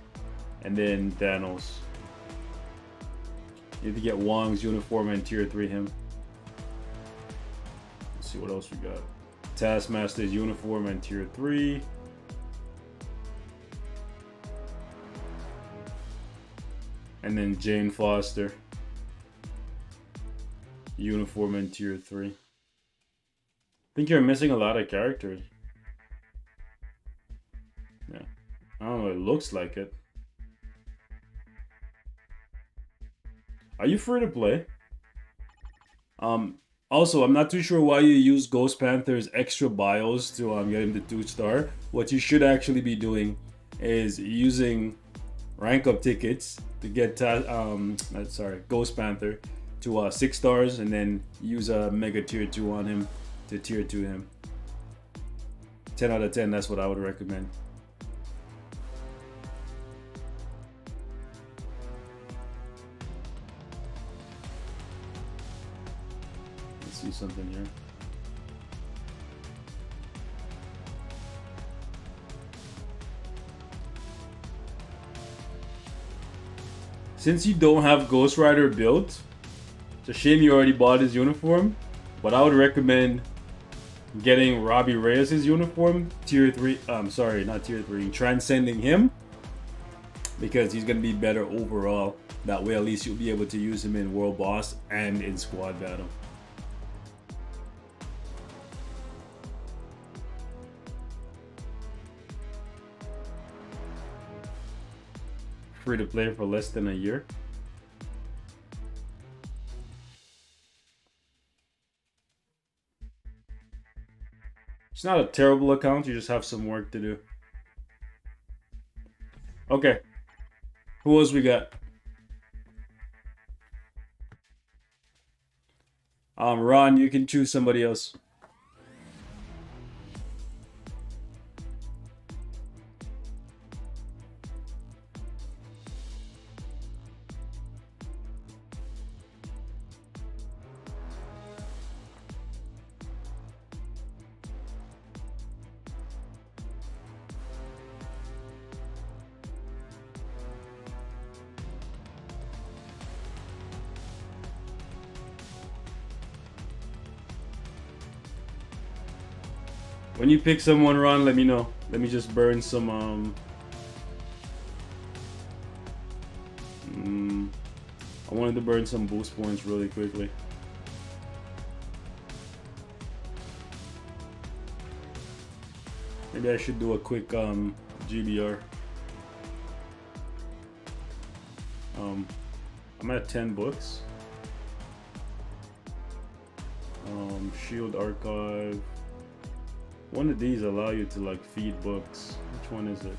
and then Thanos. You have to get Wong's uniform and tier 3 him. Let's see what else we got. Taskmaster's uniform and tier 3. And then Jane Foster. Uniform and tier 3. I think you're missing a lot of characters. Yeah. I don't know, it looks like it. Are you free to play? Also, I'm not too sure why you use Ghost Panther's extra bios to get him to 2-star. What you should actually be doing is using rank up tickets to get Ghost Panther to 6 stars, and then use a mega tier 2 on him to tier 2 him. 10 out of 10, that's what I would recommend. Let's see something here. Since you don't have Ghost Rider built, it's a shame you already bought his uniform, but I would recommend getting Robbie Reyes' uniform, tier 3, sorry, not tier 3, transcending him, because he's going to be better overall. That way at least you'll be able to use him in World Boss and in Squad Battle. Free to play for less than a year. It's not a terrible account, you just have some work to do. Okay. Who else we got? Ron, you can choose somebody else. When you pick someone, Ron, let me know. Let me just burn some I wanted to burn some boost points really quickly. Maybe I should do a quick GBR. I'm at 10 books. Shield Archive. One of these allow you to like feed books. Which one is it?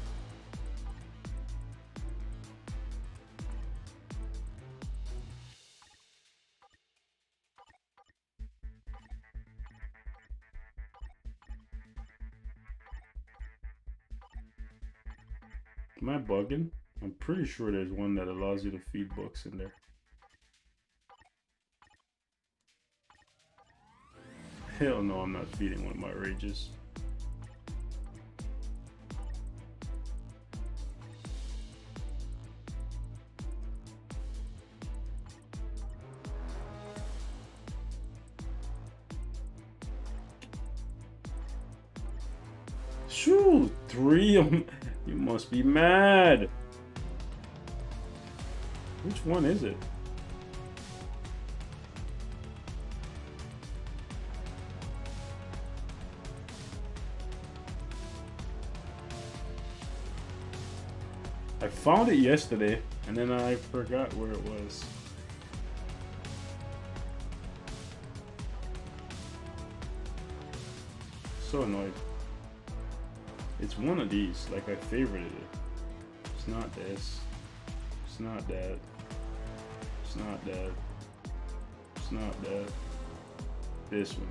Am I bugging? I'm pretty sure there's one that allows you to feed books in there. Hell no, I'm not feeding one of my rages. Shoo, 3 of them. You must be mad. Which one is it? I found it yesterday and then I forgot where it was. So annoyed. It's one of these, like I favorited it. It's not this. It's not that. It's not that. It's not that. This one.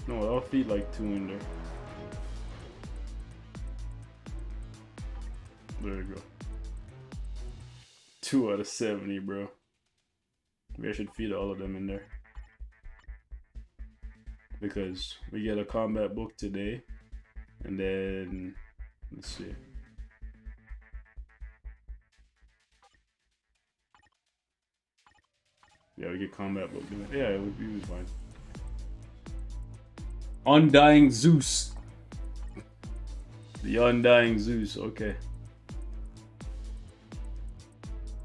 No, I'll feed like 2 in there. There you go. 2 out of 70, bro. Maybe I should feed all of them in there. Because we get a combat book today. And then, let's see. Yeah, we get combat book. Yeah, it would be fine. Undying Zeus. The Undying Zeus, okay.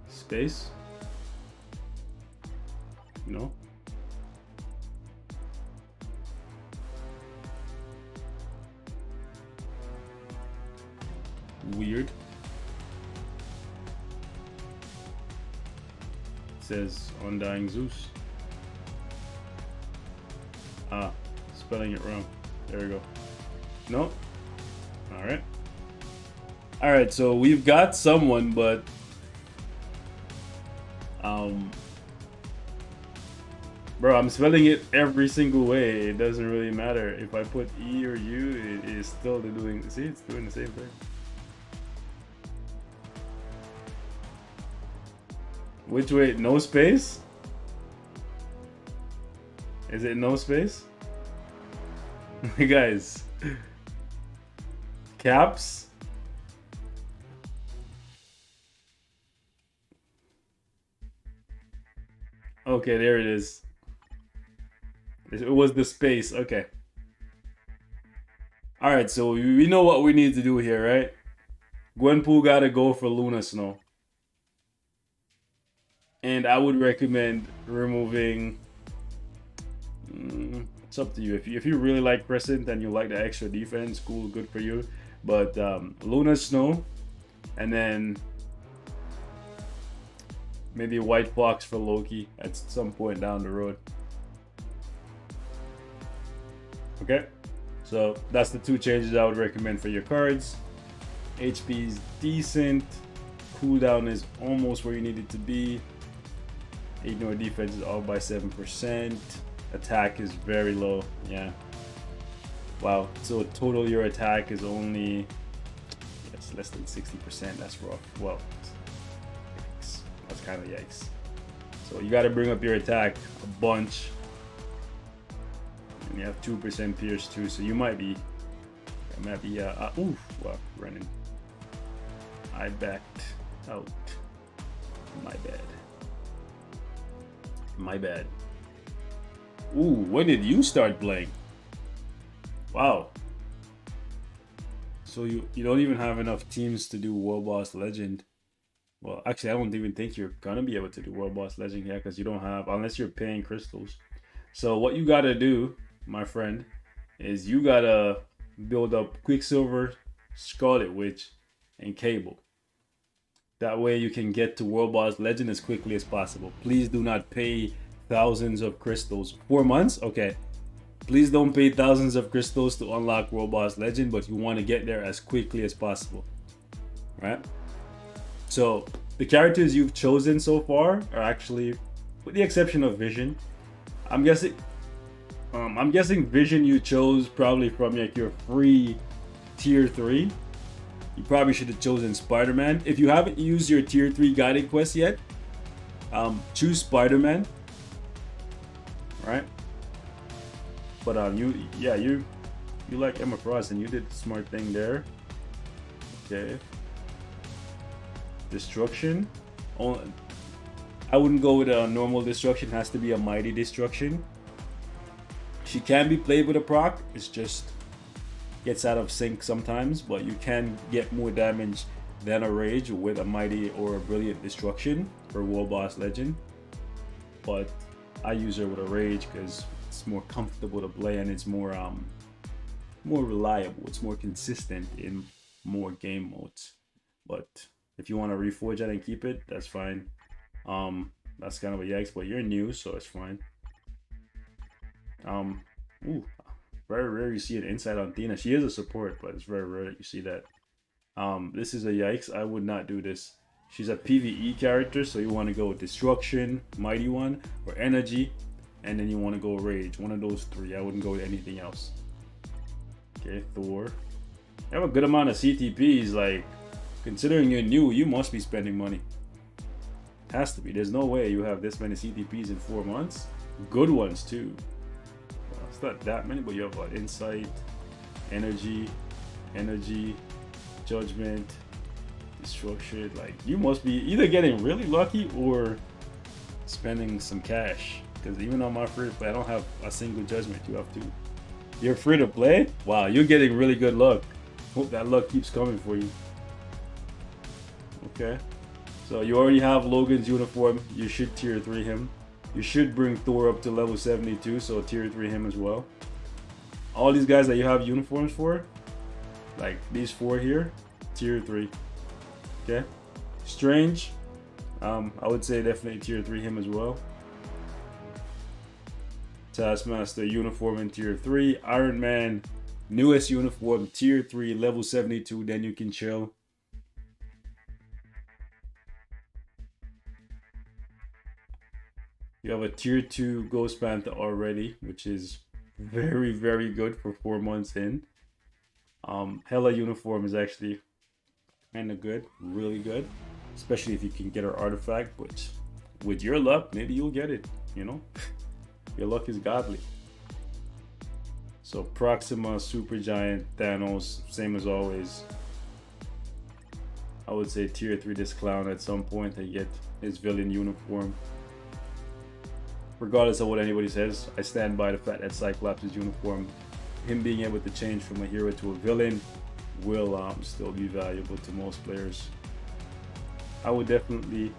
Space? No? Weird. It says Undying Zeus. Ah, spelling it wrong. There we go. Nope. Alright. Alright, so we've got someone, but bro, I'm spelling it every single way. It doesn't really matter. If I put E or U, it is still doing, see, it's doing the same thing. Which way? No space? Is it no space? Guys. Caps? Okay, there it is. It was the space. Okay. Alright, so we know what we need to do here, right? Gwenpool gotta go for Luna Snow. And I would recommend removing... it's up to you. If you really like Crescent and you like the extra defense, cool, good for you. But Luna Snow, and then maybe White Fox for Loki at some point down the road. Okay, so that's the 2 changes I would recommend for your cards. HP is decent. Cooldown is almost where you need it to be. Ignore defense is off by 7%. Attack is very low. Yeah. Wow. So total your attack is only, yes, less than 60%. That's rough. Well, yikes. That's kind of yikes. So you got to bring up your attack a bunch. And you have 2% pierce too. So you might be, oof, wow, running. I backed out. My bad. My bad. Ooh, when did you start playing? Wow. So you don't even have enough teams to do World Boss Legend. Well, actually, I don't even think you're gonna be able to do World Boss Legend here because you don't have, unless you're paying crystals. So what you gotta do, my friend, is you gotta build up Quicksilver, Scarlet Witch, and Cable. That way you can get to World Boss Legend as quickly as possible. Please do not pay thousands of crystals. 4 months? Okay. Please don't pay thousands of crystals to unlock World Boss Legend, but you want to get there as quickly as possible. Right? So the characters you've chosen so far are actually, with the exception of Vision, I'm guessing Vision you chose probably from like your free tier 3. You probably should have chosen Spider-Man. If you haven't used your tier 3 guided quest yet, choose Spider-Man. Right? But you like Emma Frost and you did the smart thing there. Okay. Destruction. I wouldn't go with a normal destruction. It has to be a mighty destruction. She can be played with a proc. It's just gets out of sync sometimes, but you can get more damage than a rage with a mighty or a brilliant destruction for World Boss Legend. But I use her with a rage because it's more comfortable to play and it's more reliable. It's more consistent in more game modes. But if you want to reforge that and keep it, that's fine. That's kind of a yikes, but you're new, so it's fine. Ooh, very rare you see an insight on Tina. She is a support, but it's very rare that you see that. This is a yikes. I would not do this. She's a PvE character, so you want to go with Destruction, Mighty One, or Energy, and then you want to go Rage. One of those three. I wouldn't go with anything else. Okay, Thor. You have a good amount of CTPs. Like, considering you're new, you must be spending money. Has to be. There's no way you have this many CTPs in 4 months. Good ones too. Well, it's not that many, but you have what? Insight, Energy, Judgment, Destruction. Like, you must be either getting really lucky or spending some cash. Because even on my free to play, I don't have a single Judgment. You have 2. You're free to play? Wow, you're getting really good luck. Hope that luck keeps coming for you. Okay. So you already have Logan's uniform. You should tier 3 him. You should bring Thor up to level 72, so tier 3 him as well. All these guys that you have uniforms for, like these 4 here, tier 3. Okay. Strange, I would say definitely tier 3 him as well. Taskmaster uniform in tier 3. Iron Man, newest uniform, tier 3, level 72, then you can chill. You have a tier 2 Ghost Panther already, which is very, very good for 4 months in. Hela uniform is actually kind of good, really good, especially if you can get her artifact, which with your luck, maybe you'll get it, you know? Your luck is godly. So Proxima, Supergiant, Thanos, same as always. I would say tier 3 this clown at some point to get his villain uniform. Regardless of what anybody says, I stand by the fact that Cyclops' uniform, him being able to change from a hero to a villain, will still be valuable to most players. I would definitely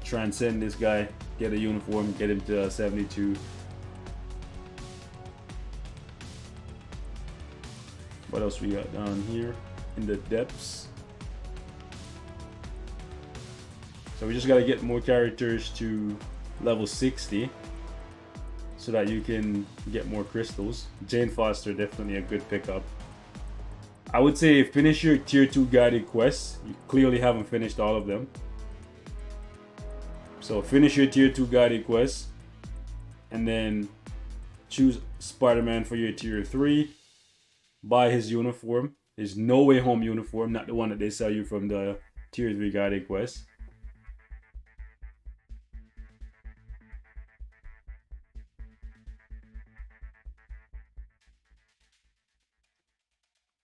transcend this guy, get a uniform, get him to 72. What else we got down here in the depths? So we just got to get more characters to level 60 so that you can get more crystals. Jane Foster, definitely a good pickup. I would say finish your tier 2 guided quests. You clearly haven't finished all of them. So finish your tier 2 guided quests and then choose Spider-Man for your tier 3. Buy his uniform, his No Way Home uniform, not the one that they sell you from the tier 3 guided quest.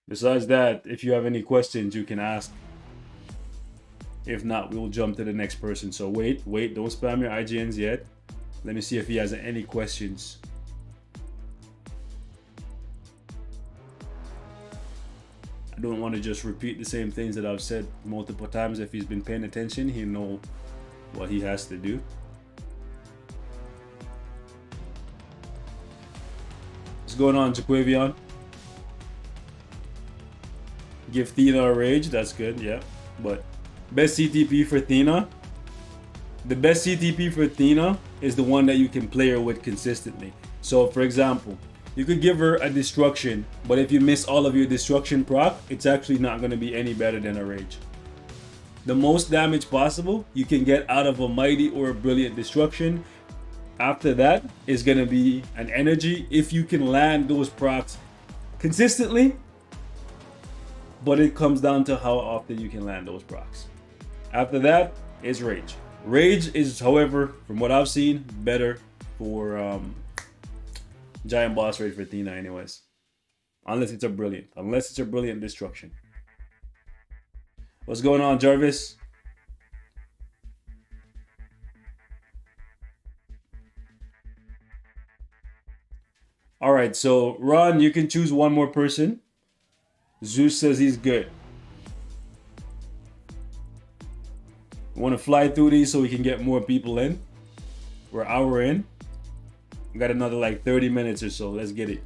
Besides that, if you have any questions, you can ask. If not, we will jump to the next person. So wait, don't spam your IGNs yet. Let me see if he has any questions. don't want to just repeat the same things that I've said multiple times. If he's been paying attention, he'll know what he has to do. What's going on, Jaquavion? Give Thena a rage, that's good, yeah. But best CTP for Thena. The best CTP for Thena is the one that you can play her with consistently. So for example, you could give her a destruction, but if you miss all of your destruction proc, it's actually not going to be any better than a rage. The most damage possible you can get out of a mighty or a brilliant destruction. After that is going to be an energy if you can land those procs consistently. But it comes down to how often you can land those procs. After that is rage. Rage is, however, from what I've seen, better for giant boss rage for Athena anyways. Unless it's a brilliant destruction. What's going on, Jarvis? Alright, so Ron, you can choose one more person. Zeus says he's good. We want to fly through these so we can get more people in. We're an hour in. We got another like 30 minutes or so. Let's get it.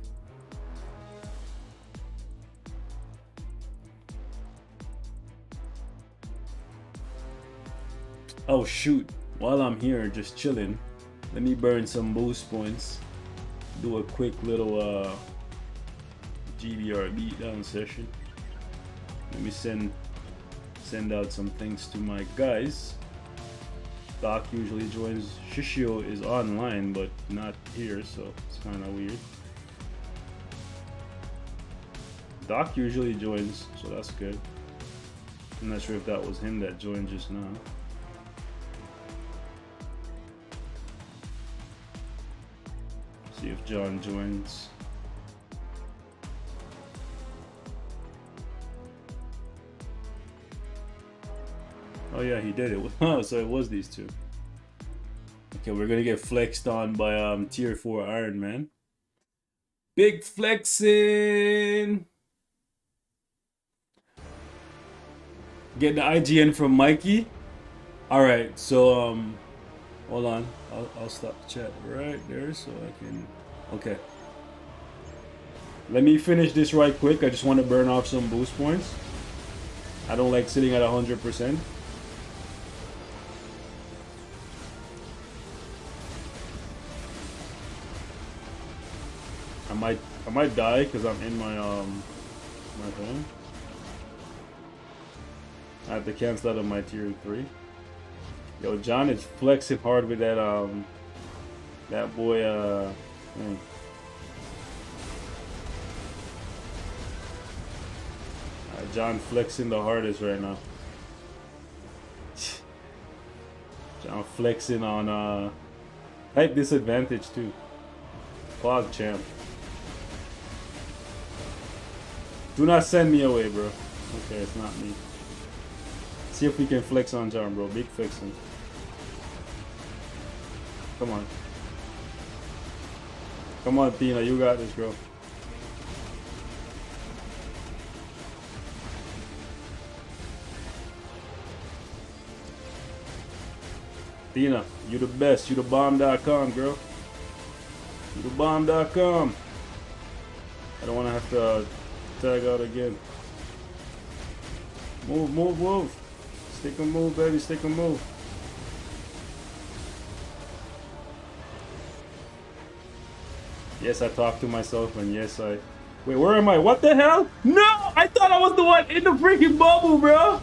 Oh shoot. While I'm here just chilling, let me burn some boost points. Do a quick little GBR beatdown session. Let me send out some things to my guys. Doc usually joins. Shishio is online but not here, so it's kind of weird. Doc usually joins, so that's good. I'm not sure if that was him that joined just now. See if John joins. Oh yeah, he did it. Oh, so it was these two. Okay, we're gonna get flexed on by tier 4 Iron Man. Big flexing. Get the IGN from Mikey. All right, so hold on. I'll stop the chat right there so I can. Okay. Let me finish this right quick. I just want to burn off some boost points. I don't like sitting at 100%. I might die because I'm in my my home. I have to cancel out of my tier 3. Yo, John is flexing hard with that that boy John flexing the hardest right now. John flexing on type disadvantage too. Fog champ. Do not send me away, bro. Okay, it's not me. See if we can flex on John, bro. Big flexing. Come on. Come on, Tina. You got this, bro. Tina, you the best. You the bomb.com, girl. You the bomb.com. I don't want to have to tag out again. Move, move, move. Stick and move, baby. Stick and move. Yes, I talk to myself, and yes, I... Wait, where am I? What the hell? No! I thought I was the one in the freaking bubble, bro!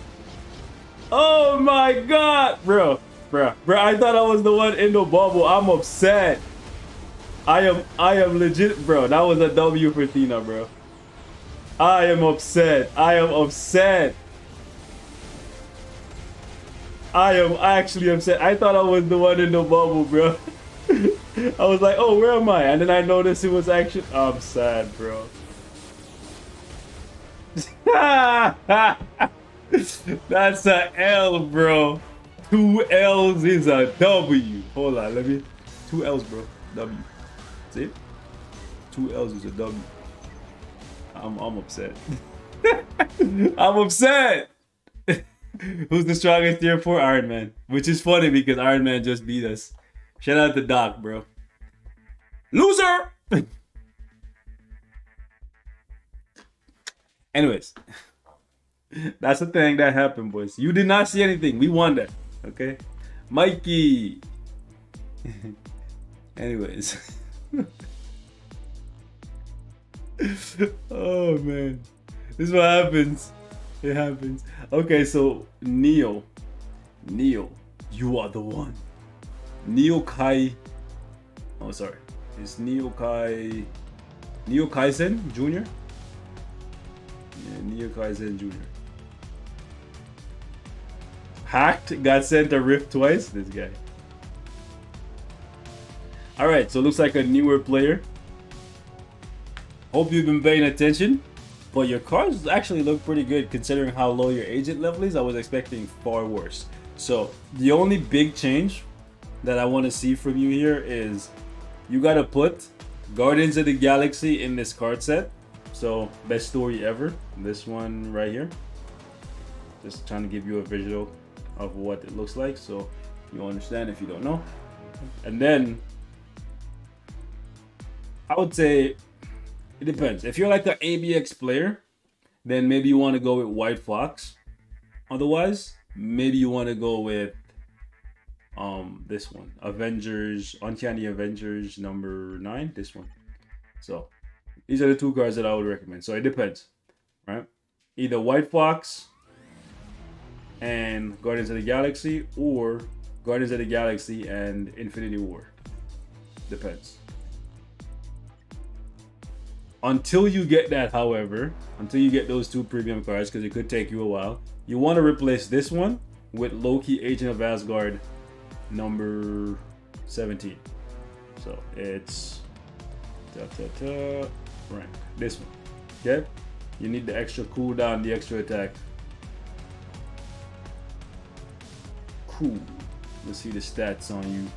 Oh my god! Bro, I thought I was the one in the bubble. I'm upset. I am legit, bro. That was a W for Tina, bro. I am upset. I am upset. I am actually upset. I thought I was the one in the bubble, bro. I was like, oh, where am I? And then I noticed it was actually... I'm sad, bro. That's a L, bro. 2 L's is a W. Hold on, let me... 2 L's, bro. W. See? 2 L's is a W. I'm upset. I'm upset. Who's the strongest tier 4? Iron Man. Which is funny because Iron Man just beat us. Shout out to Doc, bro. Loser! Anyways. That's the thing that happened, boys. You did not see anything. We won that. Okay? Mikey. Anyways. Oh, man. This is what happens. It happens. Okay, so Neo, you are the one. Niu Kai. Oh, sorry. It's Niu Kaisen Jr. Yeah, Niu Kaisen Jr. Hacked, got sent a rift twice. This guy. All right, so looks like a newer player. Hope you've been paying attention. But your cards actually look pretty good considering how low your agent level is. I was expecting far worse. So the only big change that I want to see from you here is you got to put Guardians of the Galaxy in this card set. So best story ever. This one right here. Just trying to give you a visual of what it looks like so you understand if you don't know. And then I would say it depends. If you're like an ABX player, then maybe you want to go with White Fox. Otherwise, maybe you want to go with this one. Avengers, Uncanny Avengers number 9. This one. So these are the two cards that I would recommend. So it depends. Right? Either White Fox and Guardians of the Galaxy, or Guardians of the Galaxy and Infinity War. Depends. Until you get that, however, until you get those two premium cards, because it could take you a while, you want to replace this one with Loki Agent of Asgard number 17. So it's rank. This one. Okay? You need the extra cooldown, the extra attack. Cool. Let's see the stats on you.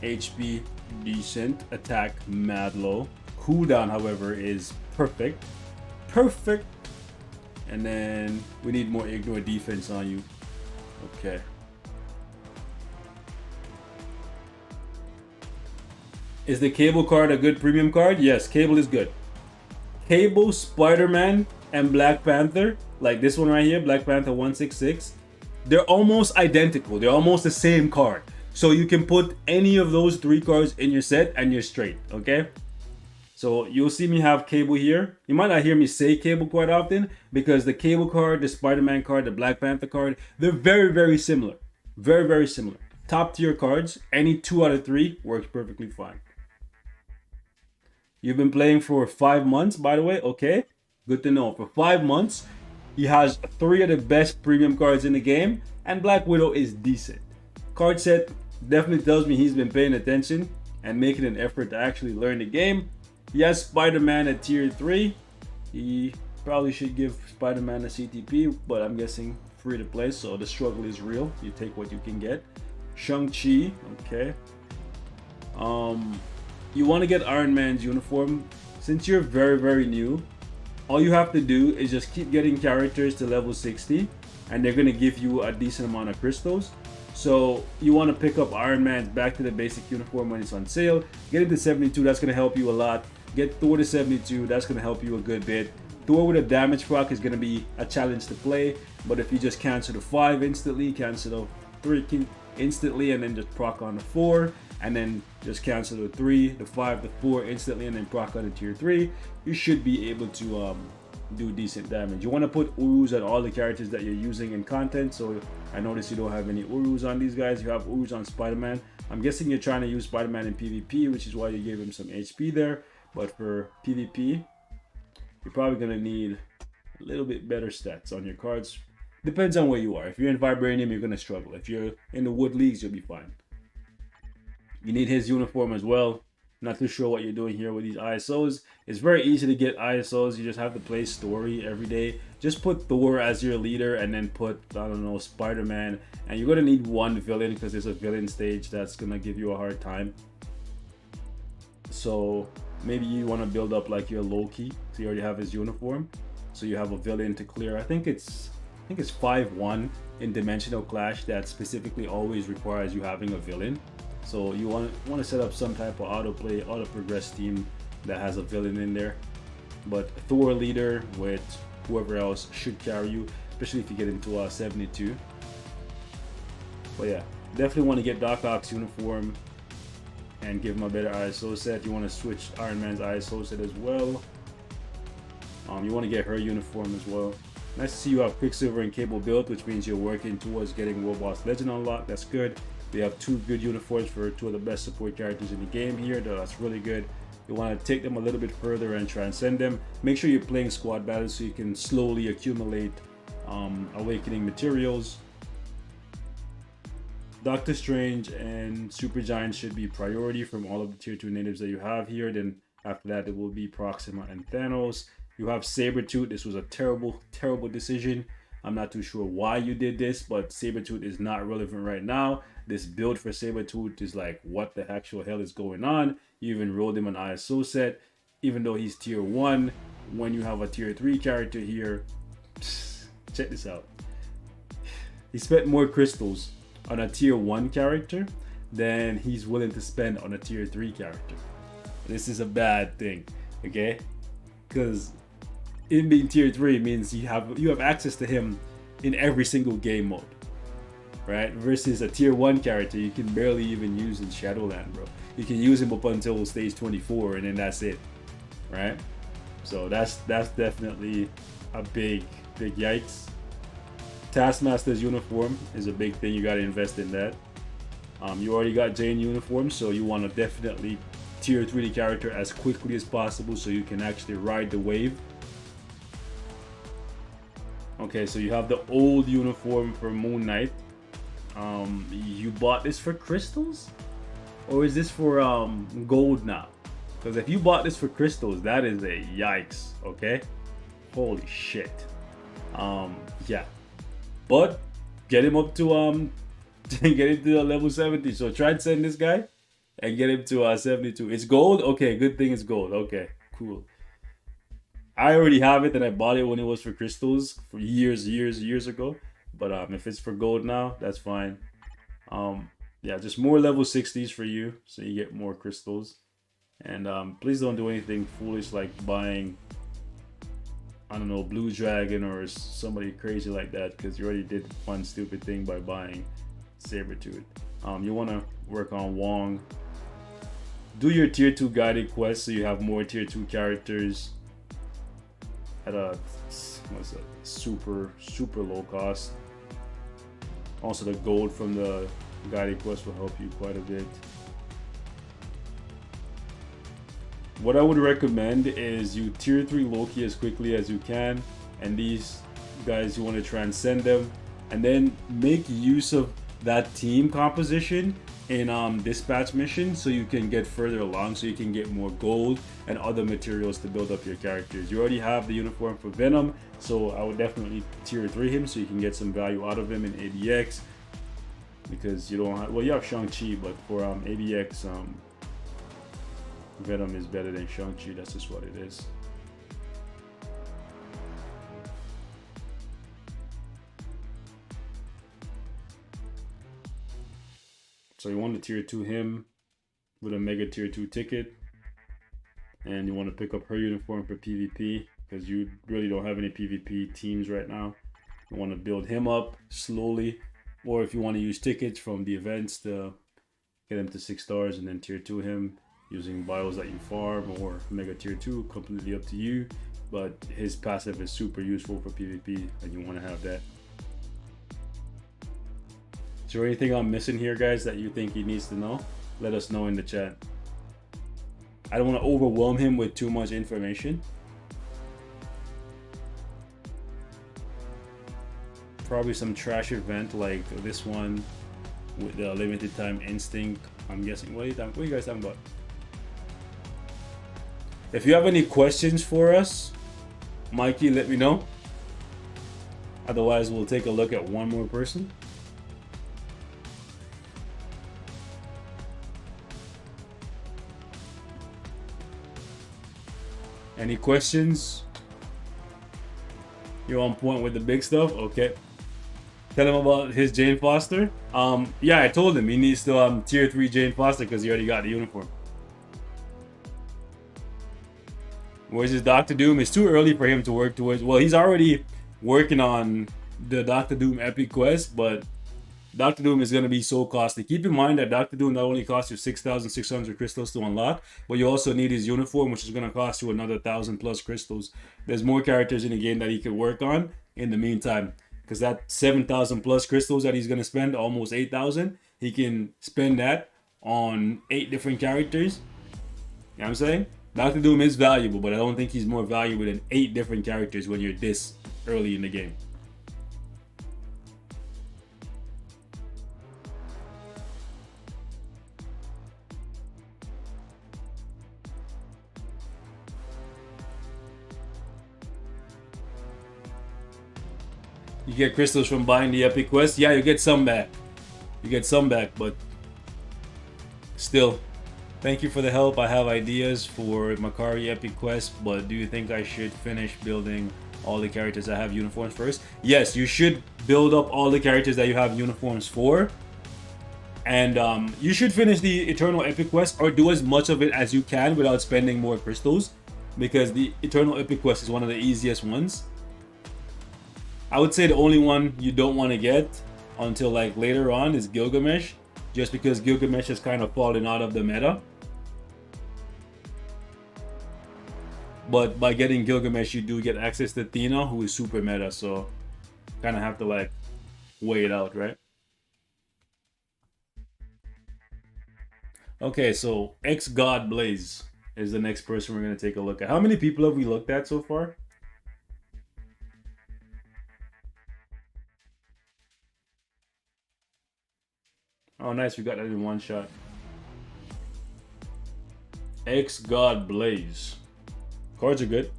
HP decent, attack mad low. Cooldown, however, is perfect. Perfect. And then we need more ignore defense on you. Okay. Is the Cable card a good premium card? Yes, Cable is good. Cable, Spider-Man, and Black Panther, like this one right here, Black Panther 166, they're almost identical. They're almost the same card. So you can put any of those 3 cards in your set and you're straight, okay? So you'll see me have Cable here. You might not hear me say Cable quite often because the Cable card, the Spider-Man card, the Black Panther card, they're very, very similar. Very, very similar. Top tier cards, any 2 out of 3 works perfectly fine. You've been playing for 5 months, by the way. Okay, good to know. For 5 months, he has 3 of the best premium cards in the game, and Black Widow is decent. Card set definitely tells me he's been paying attention and making an effort to actually learn the game. He has Spider-Man at tier 3. He probably should give Spider-Man a CTP, but I'm guessing free to play, so the struggle is real. You take what you can get. Shang-Chi, okay. You want to get Iron Man's uniform. Since you're very, very new, all you have to do is just keep getting characters to level 60, and they're going to give you a decent amount of crystals. So you want to pick up Iron Man's back to the basic uniform when it's on sale. Get it to 72, that's going to help you a lot. Get Thor to 72, that's going to help you a good bit. Thor with a damage proc is going to be a challenge to play, but if you just cancel the 5 instantly, cancel the 3 instantly, and then just proc on the 4, and then just cancel the 3, the 5, the 4 instantly, and then proc on the tier 3, you should be able to do decent damage. You want to put Urus on all the characters that you're using in content. So I noticed you don't have any Urus on these guys. You have Urus on Spider-Man. I'm guessing you're trying to use Spider-Man in PvP, which is why you gave him some HP there. But for PvP, you're probably going to need a little bit better stats on your cards. Depends on where you are. If you're in Vibranium, you're going to struggle. If you're in the Wood Leagues, you'll be fine. You need his uniform as well. Not too sure what you're doing here with these ISOs. It's very easy to get ISOs. You just have to play story every day. Just put Thor as your leader and then put, I don't know, Spider-Man. And you're going to need one villain because there's a villain stage that's going to give you a hard time. So maybe you want to build up like your Loki. So you already have his uniform. so you have a villain to clear. I think it's 5-1 in Dimensional Clash that specifically always requires you having a villain. So you want to set up some type of auto progress team that has a villain in there. But Thor leader with whoever else should carry you, especially if you get into 72. But yeah, definitely want to get Doc Ock's uniform and give him a better ISO set. You want to switch Iron Man's ISO set as well. You want to get her uniform as well. Nice to see you have Quicksilver and Cable built, which means you're working towards getting World Boss Legend unlocked. That's good. We have 2 good uniforms for 2 of the best support characters in the game here. That's really good. You want to take them a little bit further and transcend them. Make sure you're playing squad battles so you can slowly accumulate awakening materials. Doctor Strange and Supergiant should be priority from all of the tier 2 natives that you have here. Then after that, it will be Proxima and Thanos. You have Sabretooth. This was a terrible, terrible decision. I'm not too sure why you did this, but Sabretooth is not relevant right now. This build for Sabretooth is like, what the actual hell is going on? You even rolled him an ISO set, even though he's tier 1. When you have a tier 3 character here, check this out. He spent more crystals on a tier 1 character than he's willing to spend on a tier 3 character. This is a bad thing, okay? Because him being tier 3 means you have access to him in every single game mode, right? Versus a tier 1 character you can barely even use in Shadowland, bro. You can use him up until stage 24 and then that's it, right? So that's definitely a big yikes. Taskmaster's uniform is a big thing. You got to invest in that. You already got Jane uniform, so you want to definitely tier 3 the character as quickly as possible so you can actually ride the wave. Okay, so you have the old uniform for Moon Knight. You bought this for crystals? Or is this for gold now? Because if you bought this for crystals, that is a yikes, okay? Holy shit. Yeah. But get him up to get him to level 70. So try and send this guy and get him to 72. It's gold? Okay, good thing it's gold. Okay, cool. I already have it and I bought it when it was for crystals for years ago. But if it's for gold now, that's fine. Yeah, just more level 60s for you so you get more crystals. And please don't do anything foolish like buying, I don't know, Blue Dragon or somebody crazy like that, because you already did one stupid thing by buying Sabretooth. You want to work on Wong. Do your tier 2 guided quest so you have more tier 2 characters at a super low cost. Also the gold from the guided quest will help you quite a bit. What I would recommend is you tier 3 Loki as quickly as you can, and these guys you want to transcend them, and then make use of that team composition in dispatch missions so you can get further along, so you can get more gold and other materials to build up your characters. You already have the uniform for Venom, so I would definitely tier 3 him so you can get some value out of him in ADX, because you don't have, well, you have Shang-Chi, but for ADX Venom is better than Shang-Chi. That's just what it is. So you want to tier 2 him with a mega tier 2 ticket, and you want to pick up her uniform for PvP because you really don't have any PvP teams right now. You want to build him up slowly, or if you want to use tickets from the events to get him to 6 stars and then tier 2 him using bios that you farm, or mega tier 2, completely up to you. But his passive is super useful for PvP and you want to have that. Is there anything I'm missing here, guys, that you think he needs to know? Let us know in the chat. I don't want to overwhelm him with too much information. Probably some trash event like this one with the limited time instinct, I'm guessing. What are you guys talking about? If you have any questions for us, Mikey, let me know. Otherwise, we'll take a look at one more person. Any questions? You're on point with the big stuff? Okay. Tell him about his Jane Foster. Yeah, I told him he needs to tier 3 Jane Foster because he already got the uniform. Where's his Doctor Doom? It's too early for him to work towards. Well, he's already working on the Doctor Doom Epic Quest, but Doctor Doom is going to be so costly. Keep in mind that Doctor Doom not only costs you 6,600 crystals to unlock, but you also need his uniform, which is going to cost you another 1,000 plus crystals. There's more characters in the game that he could work on in the meantime, because that 7,000 plus crystals that he's going to spend, almost 8,000, he can spend that on 8 different characters. You know what I'm saying? Doctor Doom is valuable, but I don't think he's more valuable than 8 different characters when you're this early in the game. You get crystals from buying the Epic Quest. Yeah, you get some back. You get some back, but still. Thank you for the help. I have ideas for Makari Epic Quest, but do you think I should finish building all the characters that have uniforms first? Yes, you should build up all the characters that you have uniforms for. And you should finish the Eternal Epic Quest, or do as much of it as you can without spending more crystals, because the Eternal Epic Quest is one of the easiest ones. I would say the only one you don't want to get until like later on is Gilgamesh, just because Gilgamesh has kind of fallen out of the meta. But by getting Gilgamesh, you do get access to Athena, who is super meta, so kind of have to like weigh it out, right? Okay, so Ex-God Blaze is the next person we're going to take a look at. How many people have we looked at so far? Oh, nice. We got that in one shot. Ex-God Blaze. Cards are good.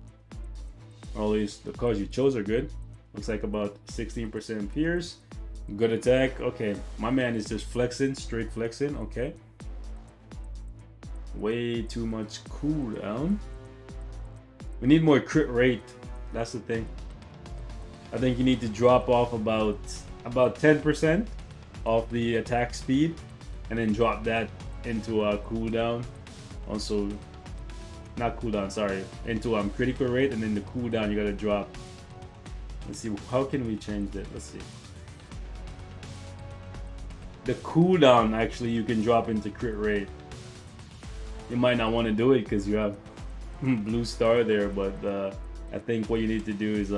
Or at least the cards you chose are good. Looks like about 16% Pierce. Good attack. Okay. My man is just flexing. Straight flexing. Okay. Way too much cooldown. We need more crit rate. That's the thing. I think you need to drop off about 10% of the attack speed, and then drop that into a cooldown. Also, not cooldown, sorry, into critical rate, and then the cooldown you gotta drop. Let's see, how can we change that? Let's see. The cooldown actually you can drop into crit rate. You might not want to do it because you have blue star there, but I think what you need to do is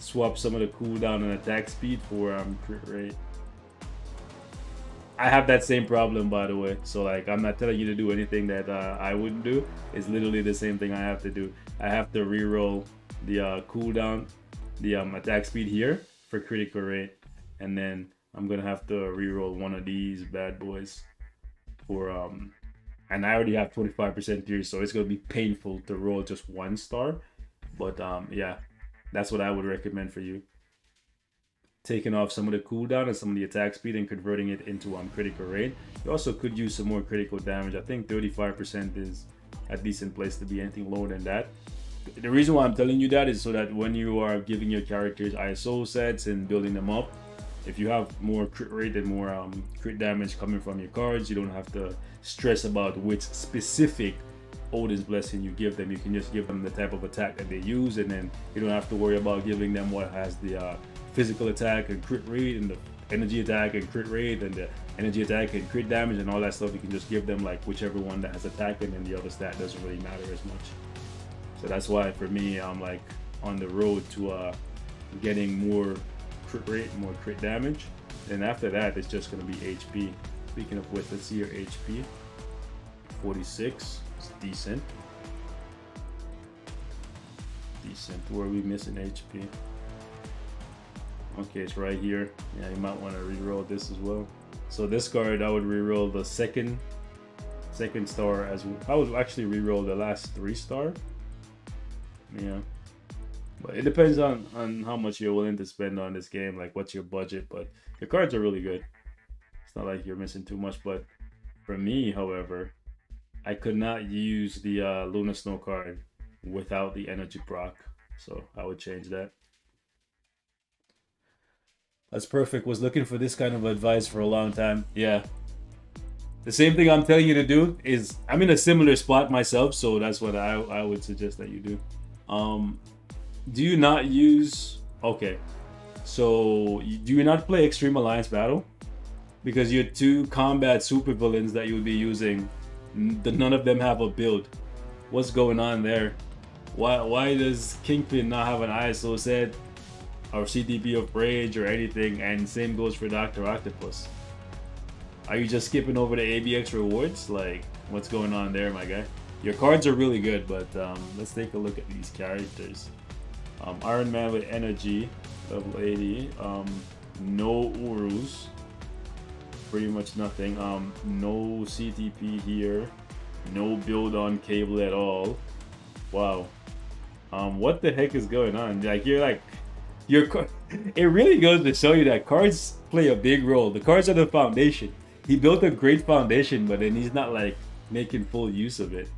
swap some of the cooldown and attack speed for crit rate. I have that same problem, by the way, so like I'm not telling you to do anything that I wouldn't do. It's literally the same thing I have to do. I have to reroll the cooldown, the attack speed here for critical rate, and then I'm gonna have to reroll one of these bad boys for and I already have 25% pierce, so it's gonna be painful to roll just 1 star. But yeah, that's what I would recommend for you. Taking off some of the cooldown and some of the attack speed and converting it into critical rate. You also could use some more critical damage. I think 35% is a decent place to be. Anything lower than that. The reason why I'm telling you that is so that when you are giving your characters ISO sets and building them up, if you have more crit rate and more crit damage coming from your cards, you don't have to stress about which specific Odin's Blessing you give them. You can just give them the type of attack that they use, and then you don't have to worry about giving them what has the physical attack and crit rate, and the energy attack and crit rate, and the energy attack and crit damage and all that stuff. You can just give them like whichever one that has attack, and then the other stat doesn't really matter as much. So that's why for me, I'm like on the road to getting more crit rate, more crit damage. And after that, it's just going to be HP. Speaking of which, let's see your HP. 46. It's decent. Decent. Where are we missing HP? Okay, it's right here. Yeah, you might want to reroll this as well. So this card, I would reroll the second star as well. I would actually reroll the last 3 star. Yeah. But it depends on how much you're willing to spend on this game, like what's your budget. But your cards are really good. It's not like you're missing too much. But for me, however, I could not use the Luna Snow card without the energy proc. So I would change that. That's perfect. Was looking for this kind of advice for a long time. Yeah. The same thing I'm telling you to do is I'm in a similar spot myself, so that's what I would suggest that you do. Um, do you not use? Okay, so do you not play Extreme Alliance Battle? Because your two combat supervillains that you would be using, none of them have a build. What's going on there? Why does Kingpin not have an ISO set or CDP of Rage or anything? And same goes for Dr. Octopus. Are you just skipping over the ABX rewards? Like, what's going on there, my guy? Your cards are really good, but let's take a look at these characters. Iron Man with energy, level 80. No Urus. Pretty much nothing. No CTP here. No build on Cable at all. Wow. What the heck is going on? Like, it really goes to show you that cards play a big role. The cards are the foundation. He built a great foundation, but then he's not like making full use of it.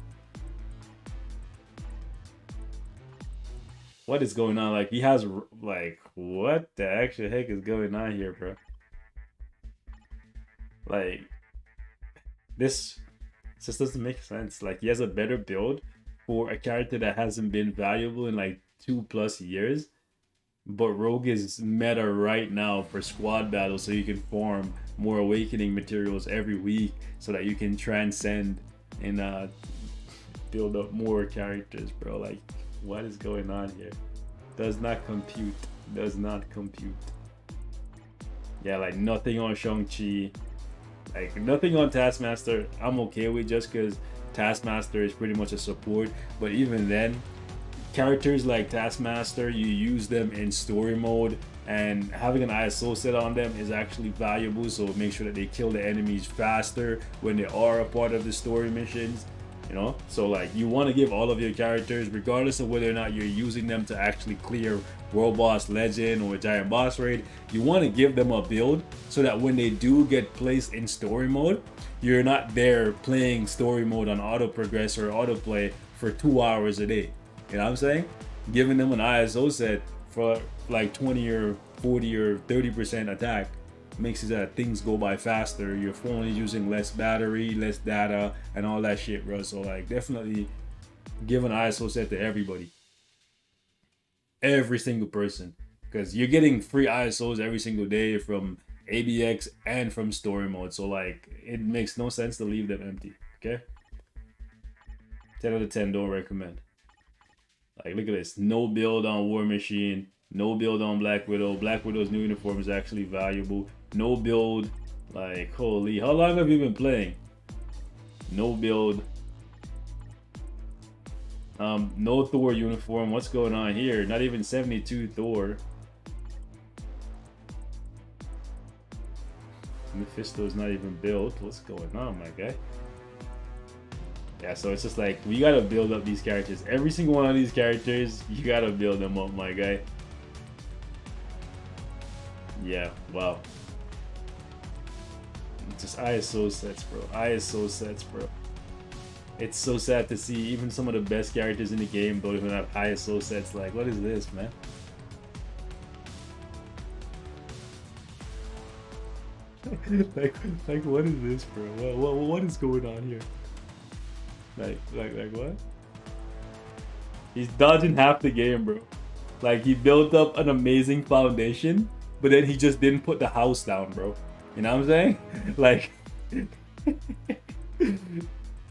What is going on? Like, he has like, what the actual heck is going on here, bro? Like, this just doesn't make sense. Like, he has a better build for a character that hasn't been valuable in like 2+ years. But Rogue is meta right now for squad battles, so you can farm more awakening materials every week so that you can transcend and build up more characters, bro. Like, what is going on here? Does not compute. Does not compute. Yeah, like nothing on Shang-Chi. Like nothing on Taskmaster. I'm okay with just because Taskmaster is pretty much a support. But even then, characters like Taskmaster, you use them in story mode, and having an ISO set on them is actually valuable, so make sure that they kill the enemies faster when they are a part of the story missions, you know? So like, you want to give all of your characters, regardless of whether or not you're using them to actually clear World Boss Legend or Giant Boss Raid, you want to give them a build so that when they do get placed in story mode, you're not there playing story mode on auto progress or autoplay for 2 hours a day. You know what I'm saying? Giving them an ISO set for like 20 or 40 or 30% attack makes it that things go by faster. Your phone is using less battery, less data, and all that shit, bro. So like, definitely give an ISO set to everybody. Every single person. Because you're getting free ISOs every single day from ABX and from story mode. So like, it makes no sense to leave them empty. Okay? 10 out of 10, don't recommend. Like, look at this. No build on War Machine. No build on Black Widow. Black Widow's new uniform is actually valuable. No build. Like, holy. How long have you been playing? No build. No Thor uniform. What's going on here? Not even 72 Thor. Mephisto's not even built. What's going on, my guy? Yeah, so it's just like, we gotta build up these characters. Every single one of these characters, you gotta build them up, my guy. Yeah, wow. Just ISO sets, bro. ISO sets, bro. It's so sad to see even some of the best characters in the game don't even have ISO sets. Like, what is this, man? like what is this, bro? What is going on here? Like what? He's dodging half the game, bro. Like, he built up an amazing foundation, but then he just didn't put the house down, bro. You know what I'm saying? Like,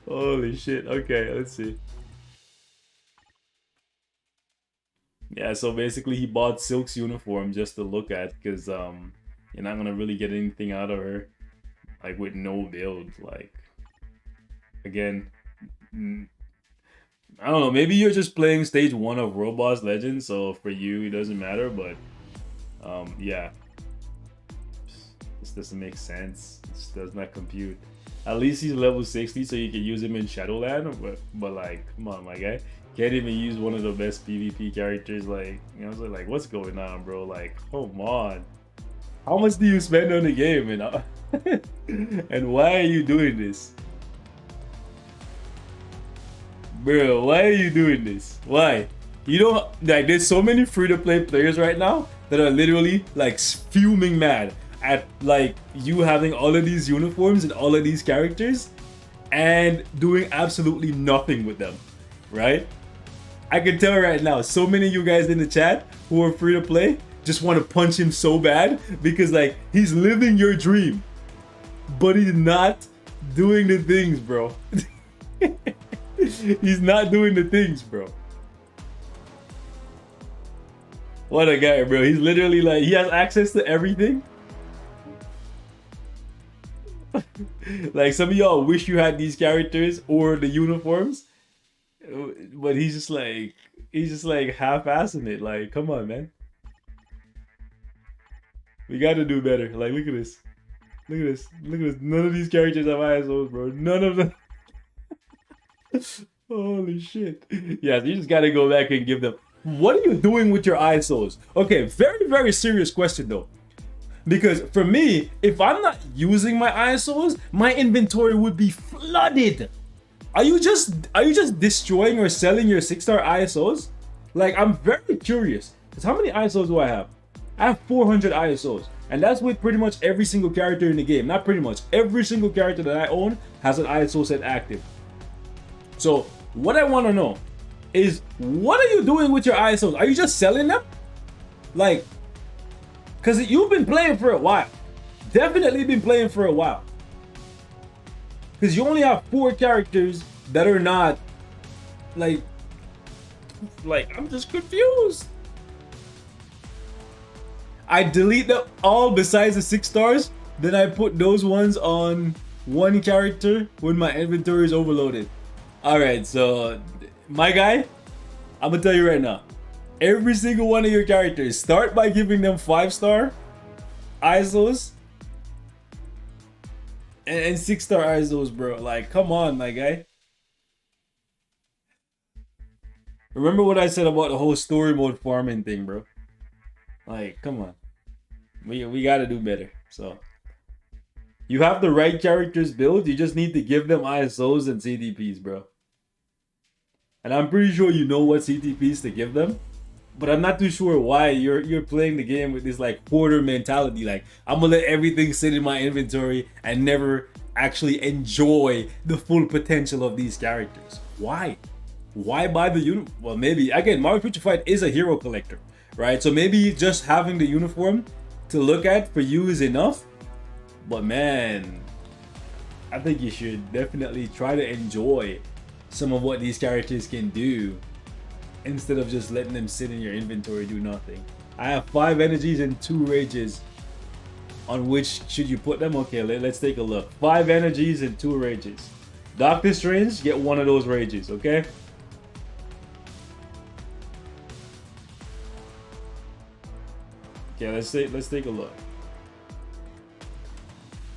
holy shit. Okay, let's see. Yeah, so basically he bought Silk's uniform just to look at, because you're not gonna really get anything out of her, like, with no build. Like, again, I don't know, maybe you're just playing stage 1 of World Boss Legend, so for you it doesn't matter, but yeah, this doesn't make sense. This does not compute. At least he's level 60, so you can use him in Shadowland, but like, come on, my guy. Can't even use one of the best PvP characters. Like, you know, so like, what's going on, bro? Like, come on. How much do you spend on the game, and why are you doing this? Bro, why are you doing this? Why? You don't, like, there's so many free-to-play players right now that are literally like fuming mad at like you having all of these uniforms and all of these characters and doing absolutely nothing with them, right? I can tell right now, so many of you guys in the chat who are free to play just want to punch him so bad because like he's living your dream, but he's not doing the things, bro. He's not doing the things, bro. What a guy, bro. He's literally like, he has access to everything. Like some of y'all wish you had these characters or the uniforms, but he's just like half-assing it. Like, come on, man. We gotta do better. Like, look at this. Look at this. Look at this. None of these characters have ISOs, bro. None of them. Holy shit. Yeah, so you just gotta go back and give them. What are you doing with your ISOs? Okay, very, very serious question though. Because for me, if I'm not using my ISOs, my inventory would be flooded. Are you just destroying or selling your 6-star ISOs? Like, I'm very curious. Because how many ISOs do I have? I have 400 ISOs. And that's with pretty much every single character in the game. Not pretty much. Every single character that I own has an ISO set active. So, what I want to know is, what are you doing with your ISOs? Are you just selling them? Like, because you've been playing for a while. Definitely been playing for a while. Because you only have 4 characters that are not, like, I'm just confused. I delete them all besides the 6 stars. Then I put those ones on one character when my inventory is overloaded. Alright, so my guy, I'm gonna tell you right now. Every single one of your characters, start by giving them 5-star ISOs and 6-star ISOs, bro. Like, come on, my guy. Remember what I said about the whole story mode farming thing, bro. Like, come on. We gotta do better. So, you have the right characters built. You just need to give them ISOs and CTPs, bro. And I'm pretty sure you know what CTPs to give them. But I'm not too sure why you're playing the game with this like hoarder mentality. Like, I'm gonna let everything sit in my inventory and never actually enjoy the full potential of these characters. Why? Why buy the uniform? Well, maybe, again, Marvel Future Fight is a hero collector, right? So maybe just having the uniform to look at for you is enough. But man, I think you should definitely try to enjoy some of what these characters can do instead of just letting them sit in your inventory do nothing. I have 5 energies and 2 rages. On which should you put them? Okay, let's take a look. 5 energies and 2 rages. Doctor Strange, get one of those rages, okay? Okay, let's take a look.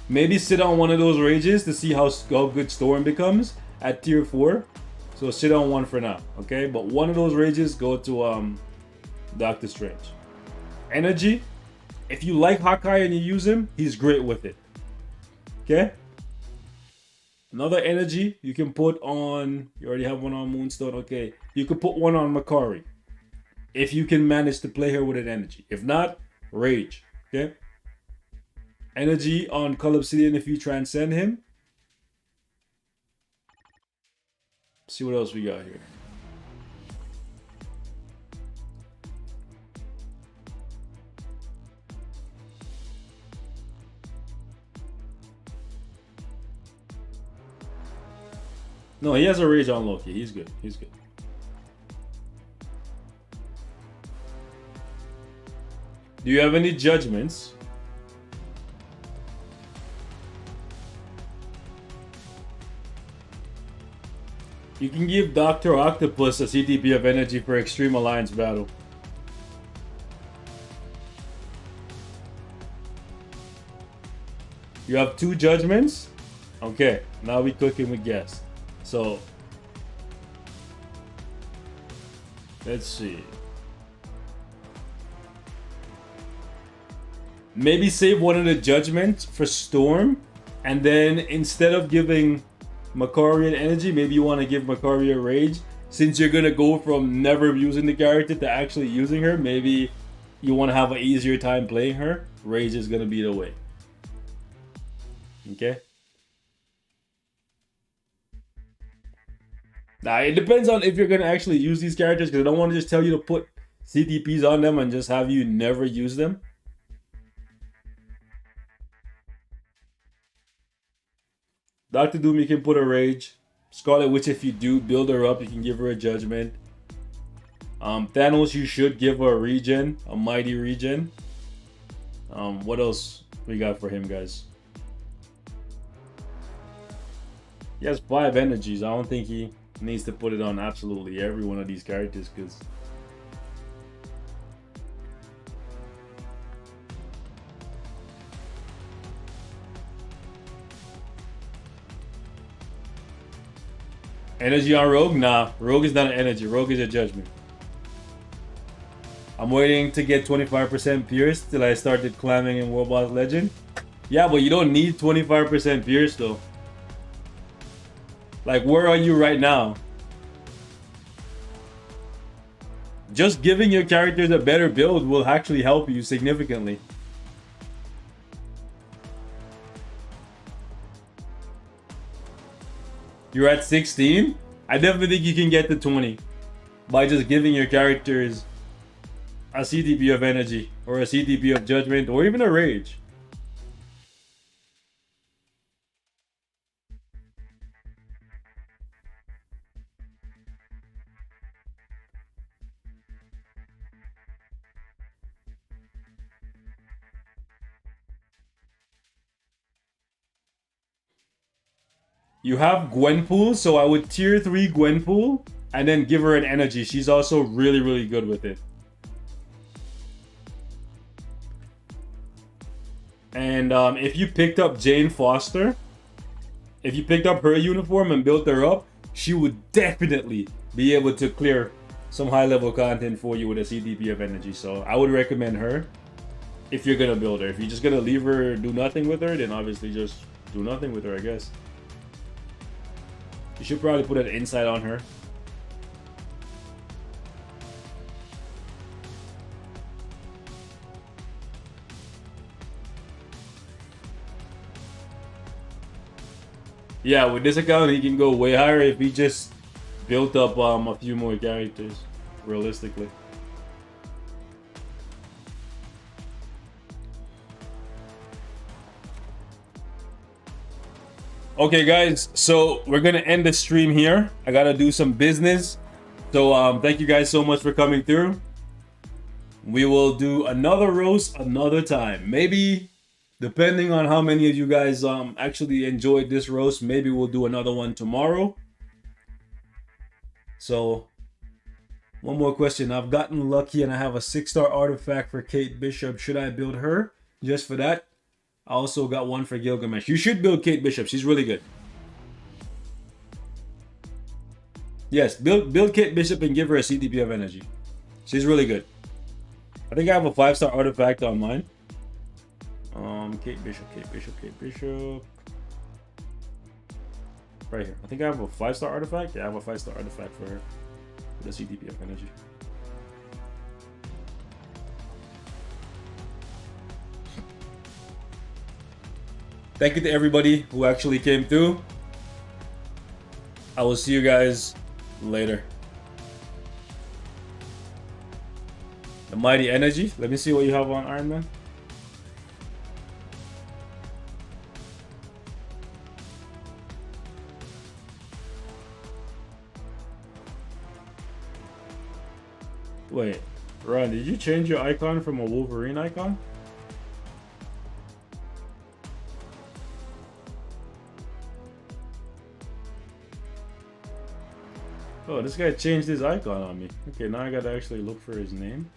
Maybe sit on one of those rages to see how good Storm becomes at tier 4. So sit on one for now, okay? But one of those rages go to Doctor Strange. Energy, if you like Hawkeye and you use him, he's great with it. Okay? Another energy you can put on, you already have one on Moonstone, okay. You could put one on Makari if you can manage to play her with an energy. If not, Rage, okay? Energy on Cull Obsidian if you transcend him. See what else we got here. No, he has a rage on Loki. He's good. He's good. Do you have any judgments? You can give Dr. Octopus a CTP of energy for Extreme Alliance battle. You have 2 judgments? Okay, now we cooking with gas. So, let's see. Maybe save one of the judgments for Storm, and then instead of giving Makari an energy, maybe you want to give Makari a rage. Since you're gonna go from never using the character to actually using her, maybe you want to have an easier time playing her, Rage is going to be the way. Okay? Now, it depends on if you're going to actually use these characters, because I don't want to just tell you to put CTPs on them and just have you never use them. Dr. Doom, you can put a Rage. Scarlet Witch, if you do build her up, you can give her a Judgment. Thanos, you should give her a regen, a mighty regen. What else we got for him, guys? He has 5 energies. I don't think he needs to put it on absolutely every one of these characters, because energy on Rogue? Nah, Rogue is not an energy. Rogue is a judgment. I'm waiting to get 25% Pierce till I started climbing in World Boss Legend. Yeah, but you don't need 25% Pierce though. Like, where are you right now? Just giving your characters a better build will actually help you significantly. You're at 16? I definitely think you can get to 20 by just giving your characters a CTP of energy or a CTP of judgment or even a rage. You have Gwenpool, so I would tier 3 Gwenpool and then give her an energy. She's also really, really good with it. And if you picked up Jane Foster, if you picked up her uniform and built her up, she would definitely be able to clear some high level content for you with a CTP of energy. So I would recommend her if you're gonna build her. If you're just gonna leave her, do nothing with her, then obviously just do nothing with her, I guess. You should probably put an insight on her. Yeah, with this account, he can go way higher if he just built up a few more characters, realistically. Okay, guys, so we're gonna end the stream here. I gotta do some business. So thank you guys so much for coming through. We will do another roast another time. Maybe, depending on how many of you guys actually enjoyed this roast, maybe we'll do another one tomorrow. So, one more question. I've gotten lucky and I have a 6-star artifact for Kate Bishop. Should I build her just for that? I also got one for Gilgamesh. You should build Kate Bishop. She's really good. Yes, build Kate Bishop and give her a CTP of energy. She's really good. I think I have a 5-star artifact on mine. Kate Bishop. Right here. I think I have a 5-star artifact. Yeah, I have a 5-star artifact for her. For the CTP of energy. Thank you to everybody who actually came through. I will see you guys later. The Mighty Energy. Let me see what you have on Iron Man. Wait, Ron, did you change your icon from a Wolverine icon? Oh, this guy changed his icon on me. Okay, now I gotta actually look for his name.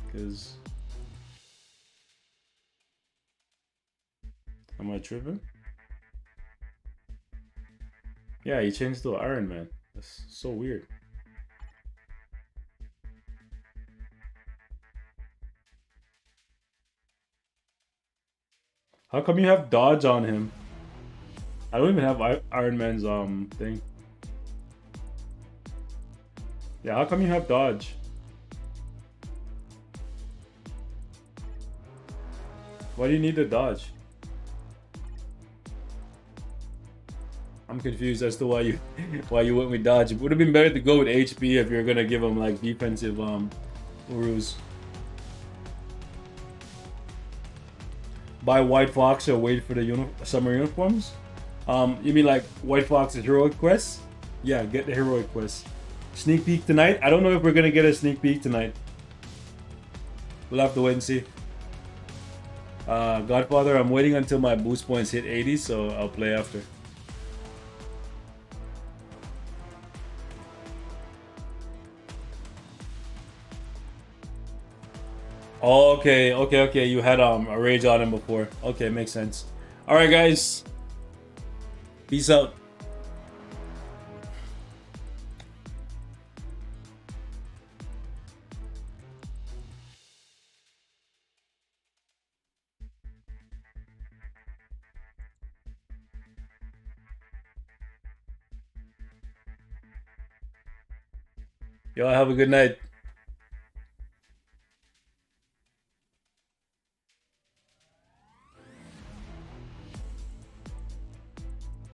Because... am I tripping? Yeah, he changed to Iron Man. That's so weird. How come you have dodge on him? I don't even have Iron Man's thing. Yeah, how come you have dodge? Why do you need to dodge? I'm confused as to why you went with dodge. It would have been better to go with HP if you're gonna give him like defensive Urus. Buy White Fox or wait for the summer uniforms? You mean like White Fox's heroic quest? Yeah, get the heroic quest. Sneak peek tonight? I don't know if we're gonna get a sneak peek tonight. We'll have to wait and see. Godfather, I'm waiting until my boost points hit 80, so I'll play after. Oh, okay. You had a rage on him before. Okay, makes sense. All right, guys. Peace out. Y'all have a good night.